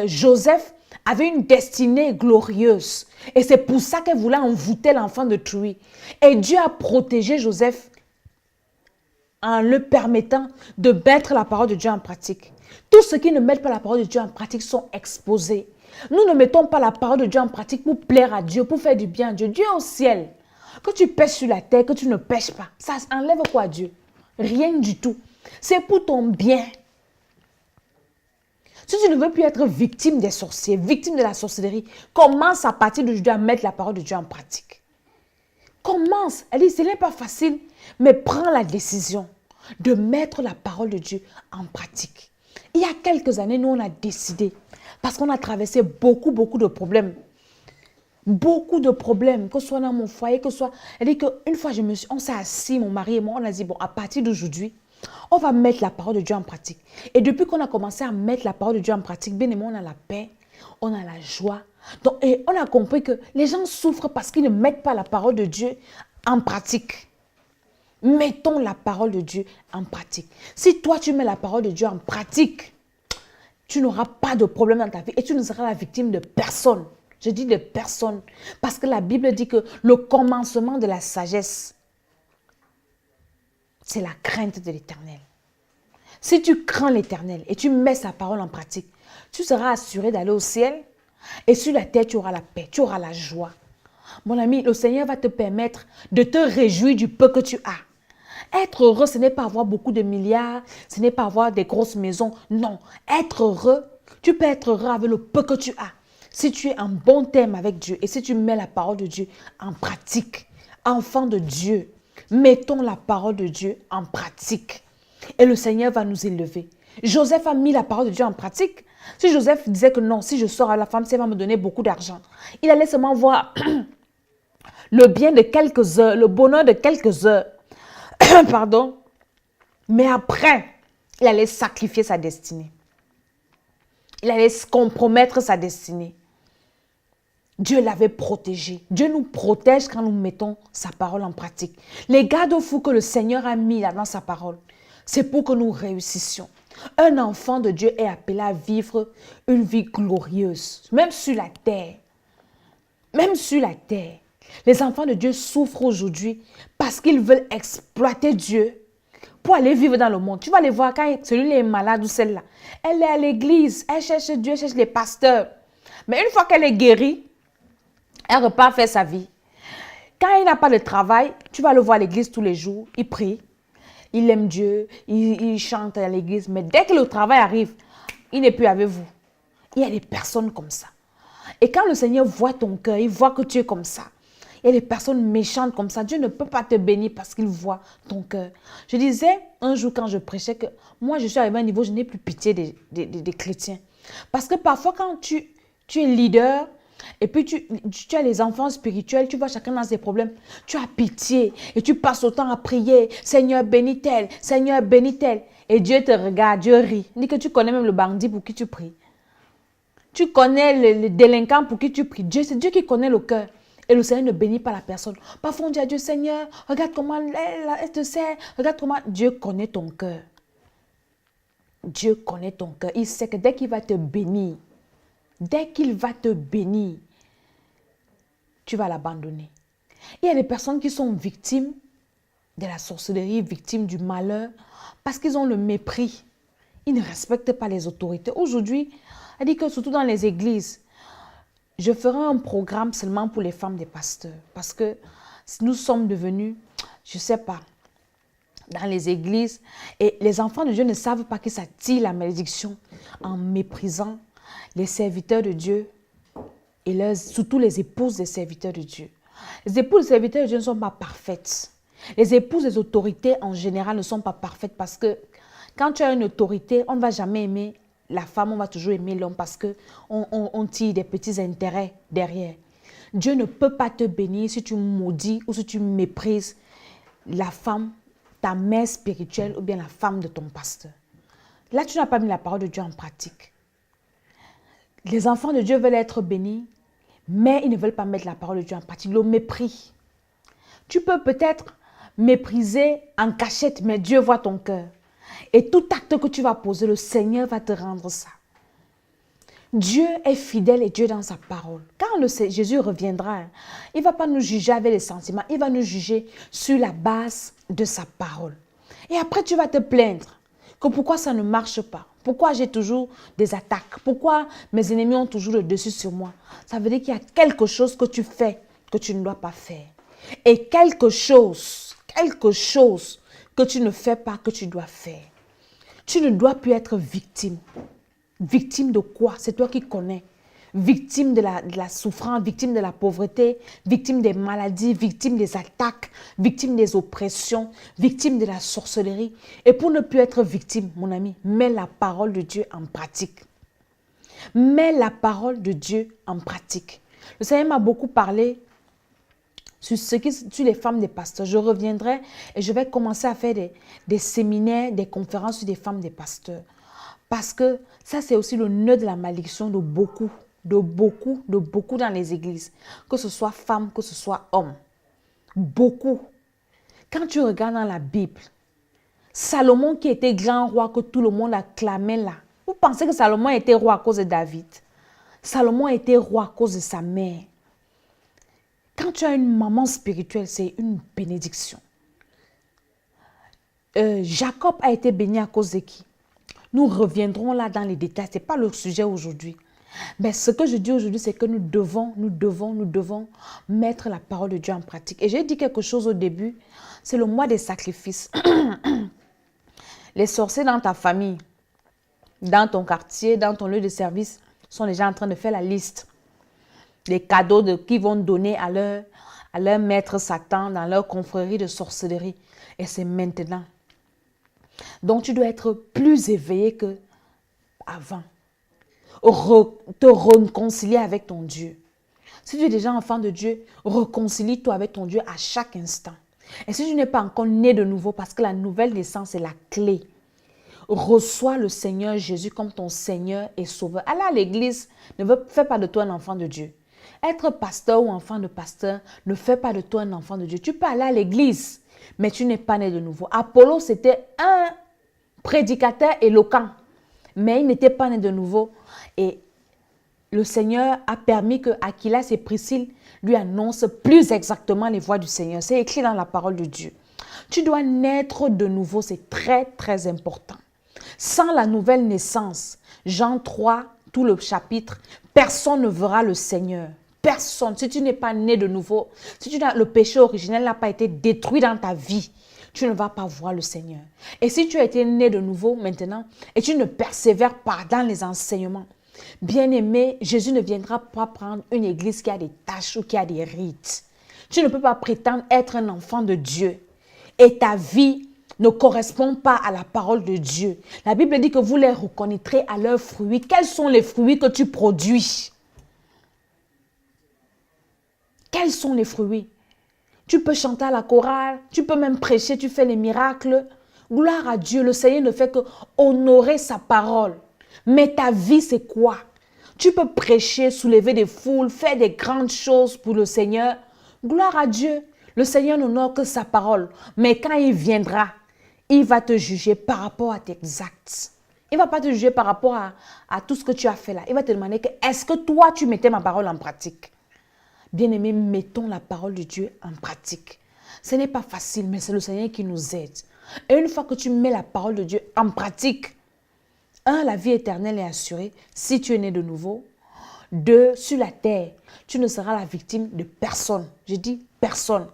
Joseph avait une destinée glorieuse. Et c'est pour ça qu'elle voulait envoûter l'enfant de tuer. Et Dieu a protégé Joseph en le permettant de mettre la parole de Dieu en pratique. Tous ceux qui ne mettent pas la parole de Dieu en pratique sont exposés. Nous ne mettons pas la parole de Dieu en pratique pour plaire à Dieu, pour faire du bien à Dieu. Dieu est au ciel. Que tu pêches sur la terre, que tu ne pêches pas, ça enlève quoi à Dieu? Rien du tout. C'est pour ton bien. Si tu ne veux plus être victime des sorciers, victime de la sorcellerie, commence à partir d'aujourd'hui à mettre la parole de Dieu en pratique. Commence. Elle dit, ce n'est pas facile, mais prends la décision de mettre la parole de Dieu en pratique. Il y a quelques années, nous, on a décidé, parce qu'on a traversé beaucoup de problèmes. Beaucoup de problèmes, que ce soit dans mon foyer, que ce soit... Elle dit qu'une fois, on s'est assis, mon mari et moi, on a dit, bon, à partir d'aujourd'hui, on va mettre la parole de Dieu en pratique. Et depuis qu'on a commencé à mettre la parole de Dieu en pratique, bien aimé, on a la paix, on a la joie. Donc, et on a compris que les gens souffrent parce qu'ils ne mettent pas la parole de Dieu en pratique. Mettons la parole de Dieu en pratique. Si toi, tu mets la parole de Dieu en pratique, tu n'auras pas de problème dans ta vie et tu ne seras la victime de personne. Je dis de personne. Parce que la Bible dit que le commencement de la sagesse, c'est la crainte de l'Éternel. Si tu crains l'Éternel et tu mets sa parole en pratique, tu seras assuré d'aller au ciel et sur la terre, tu auras la paix, tu auras la joie. Mon ami, le Seigneur va te permettre de te réjouir du peu que tu as. Être heureux, ce n'est pas avoir beaucoup de milliards, ce n'est pas avoir des grosses maisons. Non, être heureux, tu peux être heureux avec le peu que tu as. Si tu es en bon terme avec Dieu et si tu mets la parole de Dieu en pratique, enfant de Dieu, mettons la parole de Dieu en pratique et le Seigneur va nous élever. Joseph a mis la parole de Dieu en pratique. Si Joseph disait que non, si je sors à la femme, elle va me donner beaucoup d'argent, il allait seulement voir le bien de quelques heures, le bonheur de quelques heures. Pardon. Mais après, il allait sacrifier sa destinée. Il allait compromettre sa destinée. Dieu l'avait protégé. Dieu nous protège quand nous mettons sa parole en pratique. Les garde-fous que le Seigneur a mis là dans sa parole, c'est pour que nous réussissions. Un enfant de Dieu est appelé à vivre une vie glorieuse, même sur la terre. Même sur la terre. Les enfants de Dieu souffrent aujourd'hui parce qu'ils veulent exploiter Dieu pour aller vivre dans le monde. Tu vas les voir quand celui-là est malade ou celle-là. Elle est à l'église, elle cherche Dieu, elle cherche les pasteurs. Mais une fois qu'elle est guérie, elle repart faire sa vie. Quand il n'a pas de travail, tu vas le voir à l'église tous les jours, il prie, il aime Dieu, il chante à l'église. Mais dès que le travail arrive, il n'est plus avec vous. Il y a des personnes comme ça. Et quand le Seigneur voit ton cœur, il voit que tu es comme ça. Il y a des personnes méchantes comme ça. Dieu ne peut pas te bénir parce qu'il voit ton cœur. Je disais un jour quand je prêchais que moi, je suis arrivé à un niveau, je n'ai plus pitié des chrétiens. Parce que parfois, quand tu es leader et puis tu as les enfants spirituels, tu vois chacun dans ses problèmes, tu as pitié et tu passes autant à prier. Seigneur, bénis-tel, Seigneur, bénis-tel. Et Dieu te regarde, Dieu rit. Il dit que tu connais même le bandit pour qui tu pries. Tu connais le délinquant pour qui tu pries. C'est Dieu qui connaît le cœur. Et le Seigneur ne bénit pas la personne. Parfois on dit à Dieu, Seigneur, regarde comment elle te sert, regarde comment Dieu connaît ton cœur. Dieu connaît ton cœur. Il sait que dès qu'il va te bénir, tu vas l'abandonner. Il y a des personnes qui sont victimes de la sorcellerie, victimes du malheur, parce qu'ils ont le mépris. Ils ne respectent pas les autorités. Aujourd'hui, elle dit que surtout dans les églises, je ferai un programme seulement pour les femmes des pasteurs, parce que nous sommes devenus, je ne sais pas, dans les églises, et les enfants de Dieu ne savent pas que ça tire la malédiction en méprisant les serviteurs de Dieu et surtout les épouses des serviteurs de Dieu. Les épouses des serviteurs de Dieu ne sont pas parfaites. Les épouses des autorités en général ne sont pas parfaites parce que quand tu as une autorité, on ne va jamais aimer la femme, on va toujours aimer l'homme parce qu'on tire des petits intérêts derrière. Dieu ne peut pas te bénir si tu maudis ou si tu méprises la femme, ta mère spirituelle ou bien la femme de ton pasteur. Là, tu n'as pas mis la parole de Dieu en pratique. Les enfants de Dieu veulent être bénis, mais ils ne veulent pas mettre la parole de Dieu en pratique. Le mépris. Tu peux peut-être mépriser en cachette, mais Dieu voit ton cœur. Et tout acte que tu vas poser, le Seigneur va te rendre ça. Dieu est fidèle et Dieu dans sa parole. Quand Jésus reviendra, il ne va pas nous juger avec les sentiments, il va nous juger sur la base de sa parole. Et après, tu vas te plaindre que pourquoi ça ne marche pas, pourquoi j'ai toujours des attaques, pourquoi mes ennemis ont toujours le dessus sur moi. Ça veut dire qu'il y a quelque chose que tu fais que tu ne dois pas faire. Et quelque chose que tu ne fais pas que tu dois faire. Tu ne dois plus être victime. Victime de quoi? C'est toi qui connais. Victime de la souffrance, victime de la pauvreté, victime des maladies, victime des attaques, victime des oppressions, victime de la sorcellerie. Et pour ne plus être victime, mon ami, mets la parole de Dieu en pratique. Mets la parole de Dieu en pratique. Le Seigneur m'a beaucoup parlé sur les femmes des pasteurs. Je reviendrai et je vais commencer à faire des séminaires, des conférences sur des femmes des pasteurs. Parce que ça, c'est aussi le nœud de la malédiction de beaucoup dans les églises. Que ce soit femmes, que ce soit hommes. Beaucoup. Quand tu regardes dans la Bible, Salomon qui était grand roi que tout le monde acclamait là. Vous pensez que Salomon était roi à cause de David? Salomon était roi à cause de sa mère. Quand tu as une maman spirituelle, c'est une bénédiction. Jacob a été béni à cause de qui? Nous reviendrons là dans les détails. Ce n'est pas le sujet aujourd'hui. Mais ce que je dis aujourd'hui, c'est que nous devons mettre la parole de Dieu en pratique. Et j'ai dit quelque chose au début, c'est le mois des sacrifices. Les sorciers dans ta famille, dans ton quartier, dans ton lieu de service, sont déjà en train de faire la liste des cadeaux qu'ils vont donner à leur maître Satan dans leur confrérie de sorcellerie. Et c'est maintenant. Donc, tu dois être plus éveillé qu'avant. Te réconcilier avec ton Dieu. Si tu es déjà enfant de Dieu, réconcilie-toi avec ton Dieu à chaque instant. Et si tu n'es pas encore né de nouveau, parce que la nouvelle naissance est la clé, reçois le Seigneur Jésus comme ton Seigneur et Sauveur. Aller à l'église ne fait pas de toi un enfant de Dieu. Être pasteur ou enfant de pasteur ne fait pas de toi un enfant de Dieu. Tu peux aller à l'église, mais tu n'es pas né de nouveau. Apollo, c'était un prédicateur éloquent, mais il n'était pas né de nouveau. Et le Seigneur a permis que Aquilas et Priscille lui annoncent plus exactement les voies du Seigneur. C'est écrit dans la parole de Dieu. Tu dois naître de nouveau, c'est très, très important. Sans la nouvelle naissance, Jean 3, tout le chapitre, personne ne verra le Seigneur. Personne. Si tu n'es pas né de nouveau, si le péché originel n'a pas été détruit dans ta vie, tu ne vas pas voir le Seigneur. Et si tu as été né de nouveau maintenant et tu ne persévères pas dans les enseignements, bien-aimé, Jésus ne viendra pas prendre une église qui a des tâches ou qui a des rites. Tu ne peux pas prétendre être un enfant de Dieu et ta vie ne correspond pas à la parole de Dieu. La Bible dit que vous les reconnaîtrez à leurs fruits. Quels sont les fruits que tu produis? Quels sont les fruits? Tu peux chanter à la chorale, tu peux même prêcher, tu fais les miracles. Gloire à Dieu, le Seigneur ne fait que honorer sa parole. Mais ta vie, c'est quoi? Tu peux prêcher, soulever des foules, faire des grandes choses pour le Seigneur. Gloire à Dieu. Le Seigneur n'honore que sa parole. Mais quand il viendra, il va te juger par rapport à tes actes. Il ne va pas te juger par rapport à tout ce que tu as fait là. Il va te demander que est-ce que toi, tu mettais ma parole en pratique? Bien-aimés, mettons la parole de Dieu en pratique. Ce n'est pas facile, mais c'est le Seigneur qui nous aide. Et une fois que tu mets la parole de Dieu en pratique, un, la vie éternelle est assurée si tu es né de nouveau. Deux, sur la terre, tu ne seras la victime de personne. Je dis personne.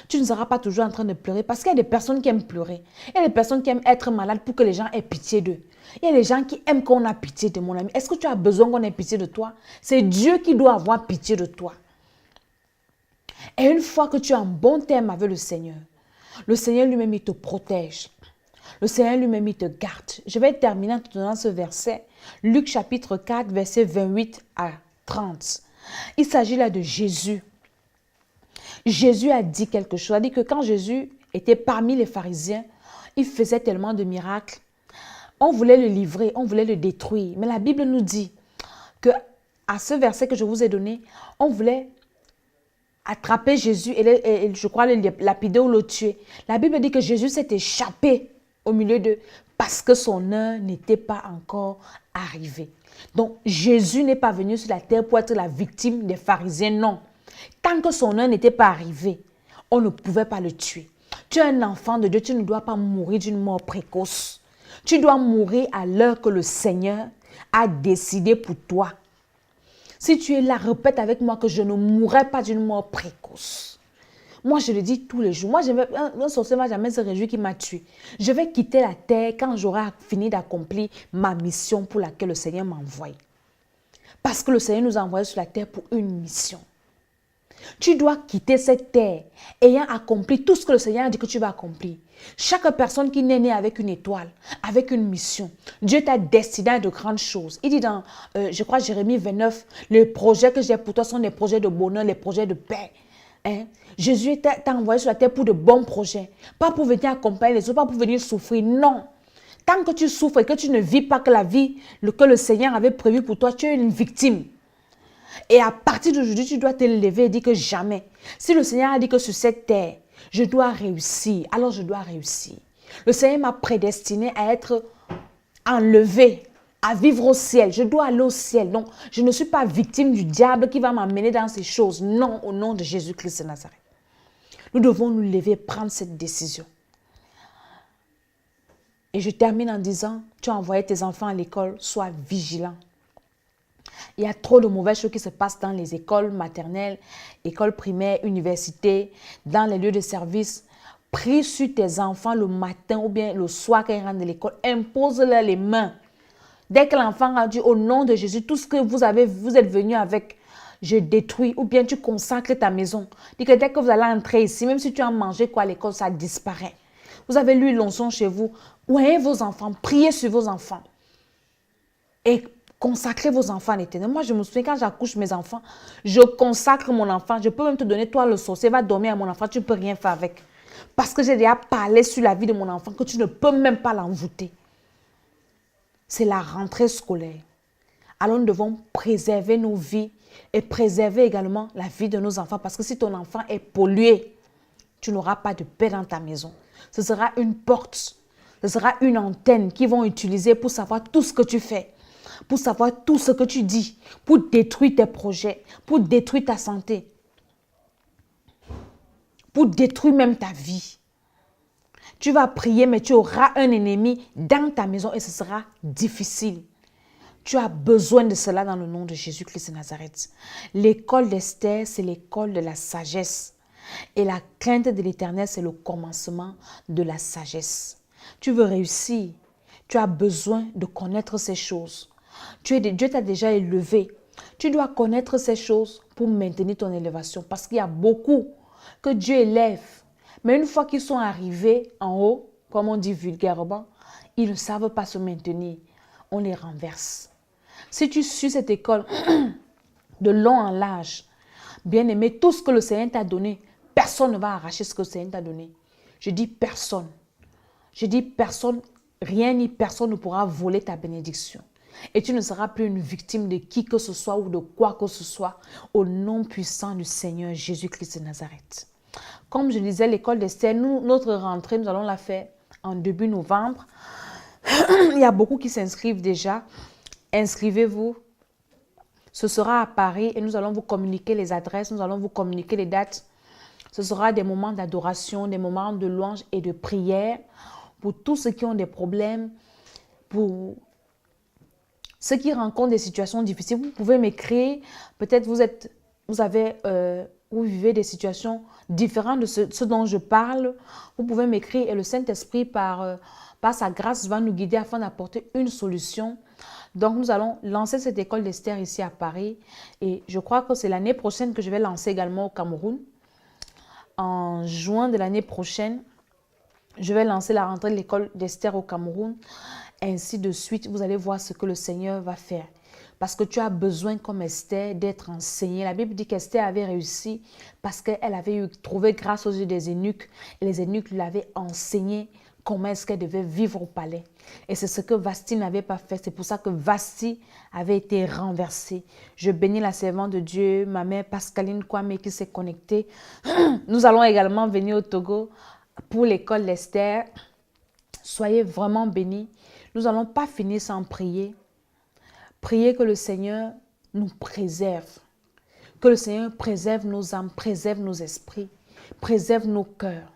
Tu ne seras pas toujours en train de pleurer parce qu'il y a des personnes qui aiment pleurer. Il y a des personnes qui aiment être malades pour que les gens aient pitié d'eux. Il y a des gens qui aiment qu'on a pitié de mon ami. Est-ce que tu as besoin qu'on ait pitié de toi? C'est Dieu qui doit avoir pitié de toi. Et une fois que tu es en bon terme avec le Seigneur lui-même, il te protège. Le Seigneur lui-même, il te garde. Je vais terminer en te donnant ce verset. Luc chapitre 4, verset 28 à 30. Il s'agit là de Jésus. Jésus a dit quelque chose. Il a dit que quand Jésus était parmi les pharisiens, il faisait tellement de miracles. On voulait le livrer, on voulait le détruire. Mais la Bible nous dit que à ce verset que je vous ai donné, on voulait attraper Jésus et je crois le lapider ou le tuer. La Bible dit que Jésus s'est échappé au milieu d'eux parce que son heure n'était pas encore arrivée. Donc Jésus n'est pas venu sur la terre pour être la victime des pharisiens, non. Tant que son heure n'était pas arrivée, on ne pouvait pas le tuer. Tu es un enfant de Dieu, tu ne dois pas mourir d'une mort précoce. Tu dois mourir à l'heure que le Seigneur a décidé pour toi. Si tu es là, répète avec moi que je ne mourrai pas d'une mort précoce. Moi, je le dis tous les jours. Moi, un sorcier ne m'a jamais se réjoui qu'il m'a tué. Je vais quitter la terre quand j'aurai fini d'accomplir ma mission pour laquelle le Seigneur m'a envoyé. Parce que le Seigneur nous a envoyés sur la terre pour une mission. Tu dois quitter cette terre ayant accompli tout ce que le Seigneur a dit que tu vas accomplir. Chaque personne qui est née avec une étoile, avec une mission, Dieu t'a destiné à de grandes choses. Il dit dans, je crois, Jérémie 29, les projets que j'ai pour toi sont des projets de bonheur, les projets de paix. Hein? Jésus t'a envoyé sur la terre pour de bons projets. Pas pour venir accompagner les autres, pas pour venir souffrir, non. Tant que tu souffres et que tu ne vis pas que la vie que le Seigneur avait prévue pour toi, tu es une victime. Et à partir d'aujourd'hui, tu dois te lever et dire que jamais. Si le Seigneur a dit que sur cette terre, je dois réussir, alors je dois réussir. Le Seigneur m'a prédestiné à être enlevé, à vivre au ciel. Je dois aller au ciel. Donc, je ne suis pas victime du diable qui va m'amener dans ces choses. Non, au nom de Jésus-Christ de Nazareth. Nous devons nous lever et prendre cette décision. Et je termine en disant, tu as envoyé tes enfants à l'école, sois vigilant. Il y a trop de mauvaises choses qui se passent dans les écoles maternelles, écoles primaires, universités, dans les lieux de service. Prie sur tes enfants le matin ou bien le soir quand ils rentrent de l'école. Impose-leur les mains. Dès que l'enfant a dit au nom de Jésus, tout ce que vous êtes venu avec, je détruis. Ou bien tu consacres ta maison. Dis que dès que vous allez entrer ici, même si tu as mangé quoi à l'école, ça disparaît. Vous avez lu l'onction chez vous. Ouayez vos enfants, priez sur vos enfants. Et consacrez vos enfants à l'éternel. Moi, je me souviens quand j'accouche mes enfants, je consacre mon enfant. Je peux même te donner, toi, le sorcier va dormir à mon enfant, tu ne peux rien faire avec. Parce que j'ai déjà parlé sur la vie de mon enfant que tu ne peux même pas l'envoûter. C'est la rentrée scolaire. Alors nous devons préserver nos vies et préserver également la vie de nos enfants. Parce que si ton enfant est pollué, tu n'auras pas de paix dans ta maison. Ce sera une porte, ce sera une antenne qu'ils vont utiliser pour savoir tout ce que tu fais. Pour savoir tout ce que tu dis, pour détruire tes projets, pour détruire ta santé, pour détruire même ta vie. Tu vas prier, mais tu auras un ennemi dans ta maison et ce sera difficile. Tu as besoin de cela dans le nom de Jésus-Christ de Nazareth. L'école d'Esther, c'est l'école de la sagesse. Et la crainte de l'Éternel, c'est le commencement de la sagesse. Tu veux réussir, tu as besoin de connaître ces choses. Dieu t'a déjà élevé. Tu dois connaître ces choses pour maintenir ton élévation. Parce qu'il y a beaucoup que Dieu élève. Mais une fois qu'ils sont arrivés en haut, comme on dit vulgairement, ils ne savent pas se maintenir. On les renverse. Si tu suis cette école de long en large, bien aimé, tout ce que le Seigneur t'a donné, personne ne va arracher ce que le Seigneur t'a donné. Je dis personne. Je dis personne, rien ni personne ne pourra voler ta bénédiction. Et tu ne seras plus une victime de qui que ce soit ou de quoi que ce soit. Au nom puissant du Seigneur Jésus-Christ de Nazareth. Comme je disais, l'école d'Esther, notre rentrée, nous allons la faire en début novembre. Il y a beaucoup qui s'inscrivent déjà. Inscrivez-vous. Ce sera à Paris et nous allons vous communiquer les adresses, nous allons vous communiquer les dates. Ce sera des moments d'adoration, des moments de louange et de prière pour tous ceux qui ont des problèmes, pour ceux qui rencontrent des situations difficiles. Vous pouvez m'écrire, peut-être vous vivez des situations différentes de ce dont je parle. Vous pouvez m'écrire et le Saint-Esprit, par sa grâce, va nous guider afin d'apporter une solution. Donc, nous allons lancer cette école d'Esther ici à Paris. Et je crois que c'est l'année prochaine que je vais lancer également au Cameroun. En juin de l'année prochaine, je vais lancer la rentrée de l'école d'Esther au Cameroun. Ainsi de suite, vous allez voir ce que le Seigneur va faire. Parce que tu as besoin, comme Esther, d'être enseigné. La Bible dit qu'Esther avait réussi parce qu'elle avait trouvé grâce aux yeux des eunuques. Et les eunuques lui avaient enseigné comment est-ce qu'elle devait vivre au palais. Et c'est ce que Vasti n'avait pas fait. C'est pour ça que Vasti avait été renversée. Je bénis la servante de Dieu, ma mère Pascaline Kwame qui s'est connectée. Nous allons également venir au Togo pour l'école d'Esther. Soyez vraiment bénis. Nous n'allons pas finir sans prier. Priez que le Seigneur nous préserve. Que le Seigneur préserve nos âmes, préserve nos esprits, préserve nos cœurs.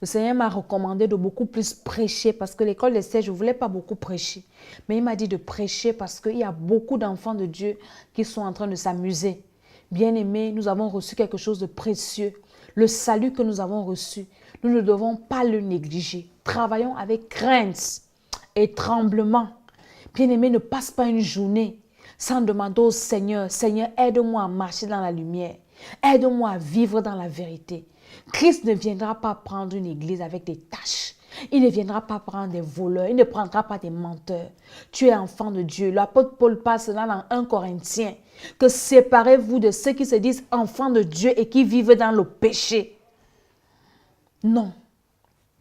Le Seigneur m'a recommandé de beaucoup plus prêcher parce que l'école d'Esther, je ne voulais pas beaucoup prêcher. Mais il m'a dit de prêcher parce qu'il y a beaucoup d'enfants de Dieu qui sont en train de s'amuser. Bien-aimés, nous avons reçu quelque chose de précieux. Le salut que nous avons reçu, nous ne devons pas le négliger. Travaillons avec crainte et tremblement. Bien-aimé, ne passe pas une journée sans demander au Seigneur, Seigneur, aide-moi à marcher dans la lumière. Aide-moi à vivre dans la vérité. Christ ne viendra pas prendre une église avec des tâches. Il ne viendra pas prendre des voleurs. Il ne prendra pas des menteurs. Tu es enfant de Dieu. L'apôtre Paul passe là dans 1 Corinthiens que séparez-vous de ceux qui se disent enfants de Dieu et qui vivent dans le péché. Non.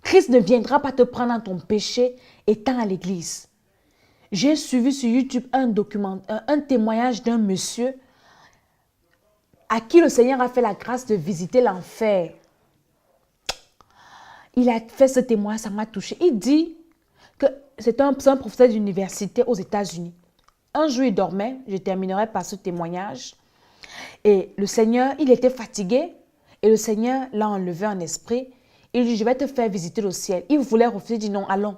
Christ ne viendra pas te prendre dans ton péché étant à l'église. J'ai suivi sur YouTube un témoignage d'un monsieur à qui le Seigneur a fait la grâce de visiter l'enfer. Il a fait ce témoignage, ça m'a touché. Il dit que c'est un professeur d'université aux États-Unis. Un jour, il dormait, je terminerai par ce témoignage. Et le Seigneur, il était fatigué et le Seigneur l'a enlevé en esprit. Il dit, je vais te faire visiter le ciel. Il voulait refuser, il dit non, allons.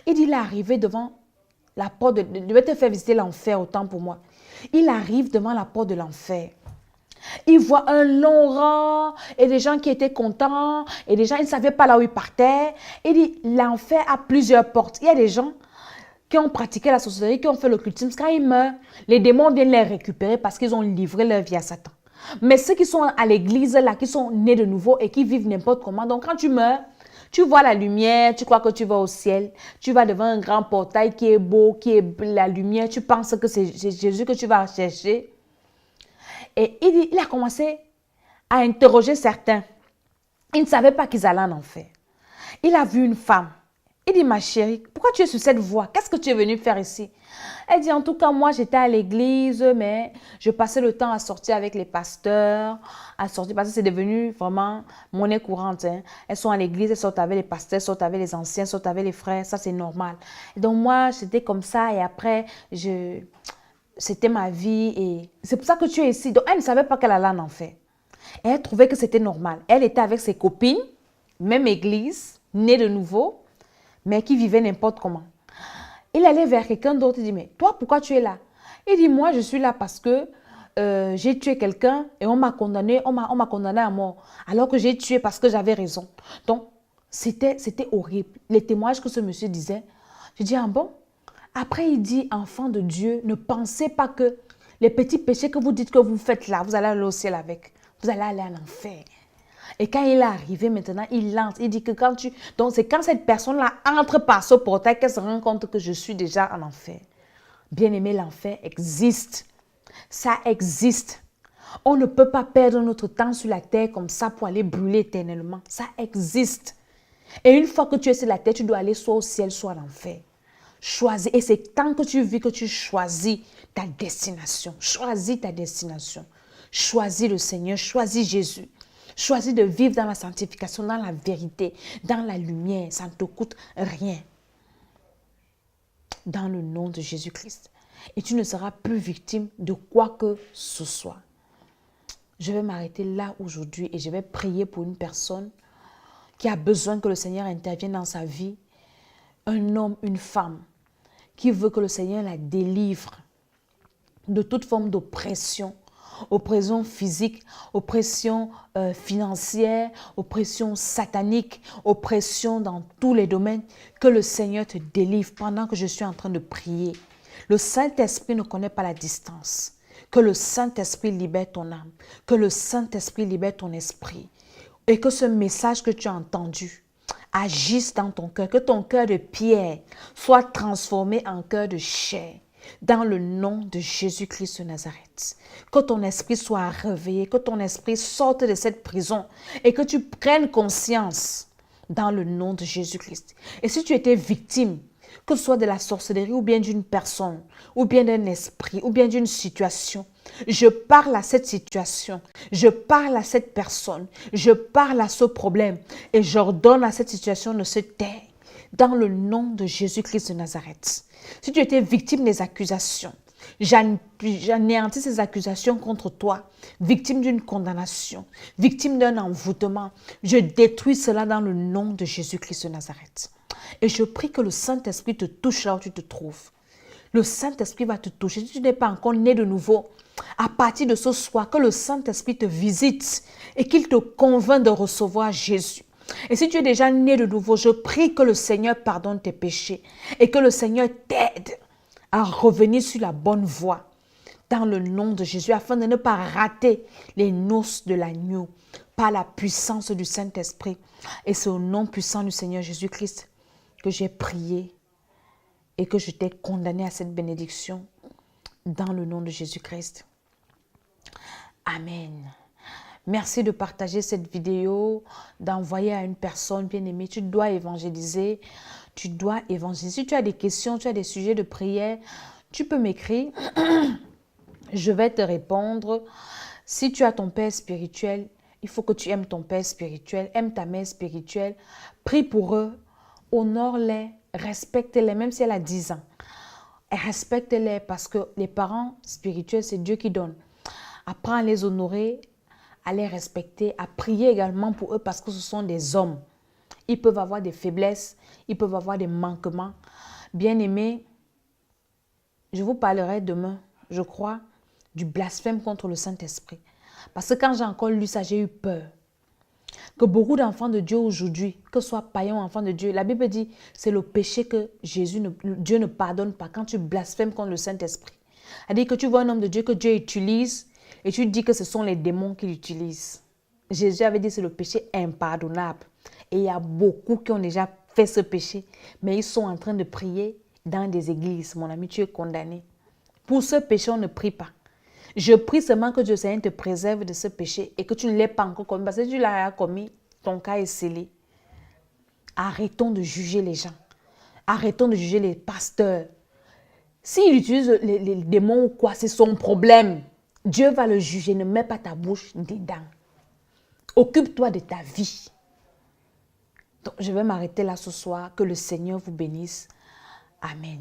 Il dit, il est arrivé devant la porte je vais te faire visiter l'enfer autant pour moi. Il arrive devant la porte de l'enfer. Il voit un long rang et des gens qui étaient contents et des gens, ils ne savaient pas là où ils partaient. Il dit, l'enfer a plusieurs portes. Il y a des gens qui ont pratiqué la sorcellerie, qui ont fait l'occultisme. Quand ils meurent, les démons viennent les récupérer parce qu'ils ont livré leur vie à Satan. Mais ceux qui sont à l'église, là, qui sont nés de nouveau et qui vivent n'importe comment, donc quand tu meurs, tu vois la lumière, tu crois que tu vas au ciel, tu vas devant un grand portail qui est beau, qui est la lumière, tu penses que c'est Jésus que tu vas chercher. Et il a commencé à interroger certains. Il ne savait pas qu'ils allaient en enfer. Il a vu une femme. Il dit, ma chérie, pourquoi tu es sur cette voie? Qu'est-ce que tu es venue faire ici? Elle dit, en tout cas, moi, j'étais à l'église, mais je passais le temps à sortir avec les pasteurs, parce que c'est devenu vraiment monnaie courante. Hein. Elles sont à l'église, elles sortent avec les pasteurs, elles sortent avec les anciens, elles sortent avec les frères, ça, c'est normal. Et donc, moi, j'étais comme ça, et après, c'était ma vie, et c'est pour ça que tu es ici. Donc, elle ne savait pas qu'elle allait en enfer. Et elle trouvait que c'était normal. Elle était avec ses copines, même église, née de nouveau, mais qui vivait n'importe comment. Il allait vers quelqu'un d'autre, il dit, mais toi, pourquoi tu es là? Il dit, moi, je suis là parce que j'ai tué quelqu'un et on m'a condamné à mort. Alors que j'ai tué parce que j'avais raison. Donc, c'était horrible. Les témoignages que ce monsieur disait, je dis, ah bon? Après, il dit, enfant de Dieu, ne pensez pas que les petits péchés que vous dites que vous faites là, vous allez aller au ciel avec. Vous allez aller en enfer. Et quand il est arrivé maintenant, il lance. Il dit que quand tu... Donc, c'est quand cette personne-là entre par ce portail qu'elle se rend compte que je suis déjà en enfer. Bien-aimé, l'enfer existe. Ça existe. On ne peut pas perdre notre temps sur la terre comme ça pour aller brûler éternellement. Ça existe. Et une fois que tu es sur la terre, tu dois aller soit au ciel, soit à l'enfer. Choisis. Et c'est tant que tu vis que tu choisis ta destination. Choisis ta destination. Choisis le Seigneur. Choisis Jésus. Choisis de vivre dans la sanctification, dans la vérité, dans la lumière. Ça ne te coûte rien. Dans le nom de Jésus-Christ. Et tu ne seras plus victime de quoi que ce soit. Je vais m'arrêter là aujourd'hui et je vais prier pour une personne qui a besoin que le Seigneur intervienne dans sa vie. Un homme, une femme qui veut que le Seigneur la délivre de toute forme d'oppression, oppression physique, oppression financière, oppression satanique, oppression dans tous les domaines. Que le Seigneur te délivre pendant que je suis en train de prier. Le Saint-Esprit ne connaît pas la distance. Que le Saint-Esprit libère ton âme. Que le Saint-Esprit libère ton esprit. Et que ce message que tu as entendu agisse dans ton cœur. Que ton cœur de pierre soit transformé en cœur de chair. Dans le nom de Jésus-Christ de Nazareth. Que ton esprit soit réveillé. Que ton esprit sorte de cette prison. Et que tu prennes conscience dans le nom de Jésus-Christ. Et si tu étais victime, que ce soit de la sorcellerie ou bien d'une personne, ou bien d'un esprit, ou bien d'une situation, je parle à cette situation, je parle à cette personne, je parle à ce problème et j'ordonne à cette situation de se taire dans le nom de Jésus-Christ de Nazareth. Si tu étais victime des accusations, j'anéantis ces accusations contre toi, victime d'une condamnation, victime d'un envoûtement. Je détruis cela dans le nom de Jésus-Christ de Nazareth. Et je prie que le Saint-Esprit te touche là où tu te trouves. Le Saint-Esprit va te toucher. Si tu n'es pas encore né de nouveau, à partir de ce soir, que le Saint-Esprit te visite et qu'il te convainc de recevoir Jésus. Et si tu es déjà né de nouveau, je prie que le Seigneur pardonne tes péchés et que le Seigneur t'aide à revenir sur la bonne voie dans le nom de Jésus afin de ne pas rater les noces de l'agneau par la puissance du Saint-Esprit. Et c'est au nom puissant du Seigneur Jésus-Christ que j'ai prié et que je t'ai condamné à cette bénédiction dans le nom de Jésus-Christ. Amen. Merci de partager cette vidéo, d'envoyer à une personne bien-aimée. Tu dois évangéliser. Tu dois évangéliser. Si tu as des questions, tu as des sujets de prière, tu peux m'écrire. Je vais te répondre. Si tu as ton père spirituel, il faut que tu aimes ton père spirituel, aime ta mère spirituelle. Prie pour eux, honore-les, respecte-les, même si elle a 10 ans. Respecte-les parce que les parents spirituels, c'est Dieu qui donne. Apprends à les honorer, à les respecter, à prier également pour eux parce que ce sont des hommes. Ils peuvent avoir des faiblesses, ils peuvent avoir des manquements. Bien-aimés, je vous parlerai demain, je crois, du blasphème contre le Saint-Esprit. Parce que quand j'ai encore lu ça, j'ai eu peur. Que beaucoup d'enfants de Dieu aujourd'hui, que ce soit païens ou enfants de Dieu, la Bible dit c'est le péché que Dieu ne pardonne pas quand tu blasphèmes contre le Saint-Esprit. C'est-à-dire que tu vois un homme de Dieu que Dieu utilise et tu dis que ce sont les démons qui l'utilisent. Jésus avait dit que c'est le péché impardonnable. Et il y a beaucoup qui ont déjà fait ce péché, mais ils sont en train de prier dans des églises. Mon ami, tu es condamné. Pour ce péché, on ne prie pas. Je prie seulement que Dieu Seigneur te préserve de ce péché et que tu ne l'aies pas encore commis. Parce que si tu l'as commis, ton cas est scellé. Arrêtons de juger les gens. Arrêtons de juger les pasteurs. S'il utilise les démons ou quoi, c'est son problème. Dieu va le juger. Ne mets pas ta bouche dedans. Occupe-toi de ta vie. Donc, je vais m'arrêter là ce soir. Que le Seigneur vous bénisse. Amen.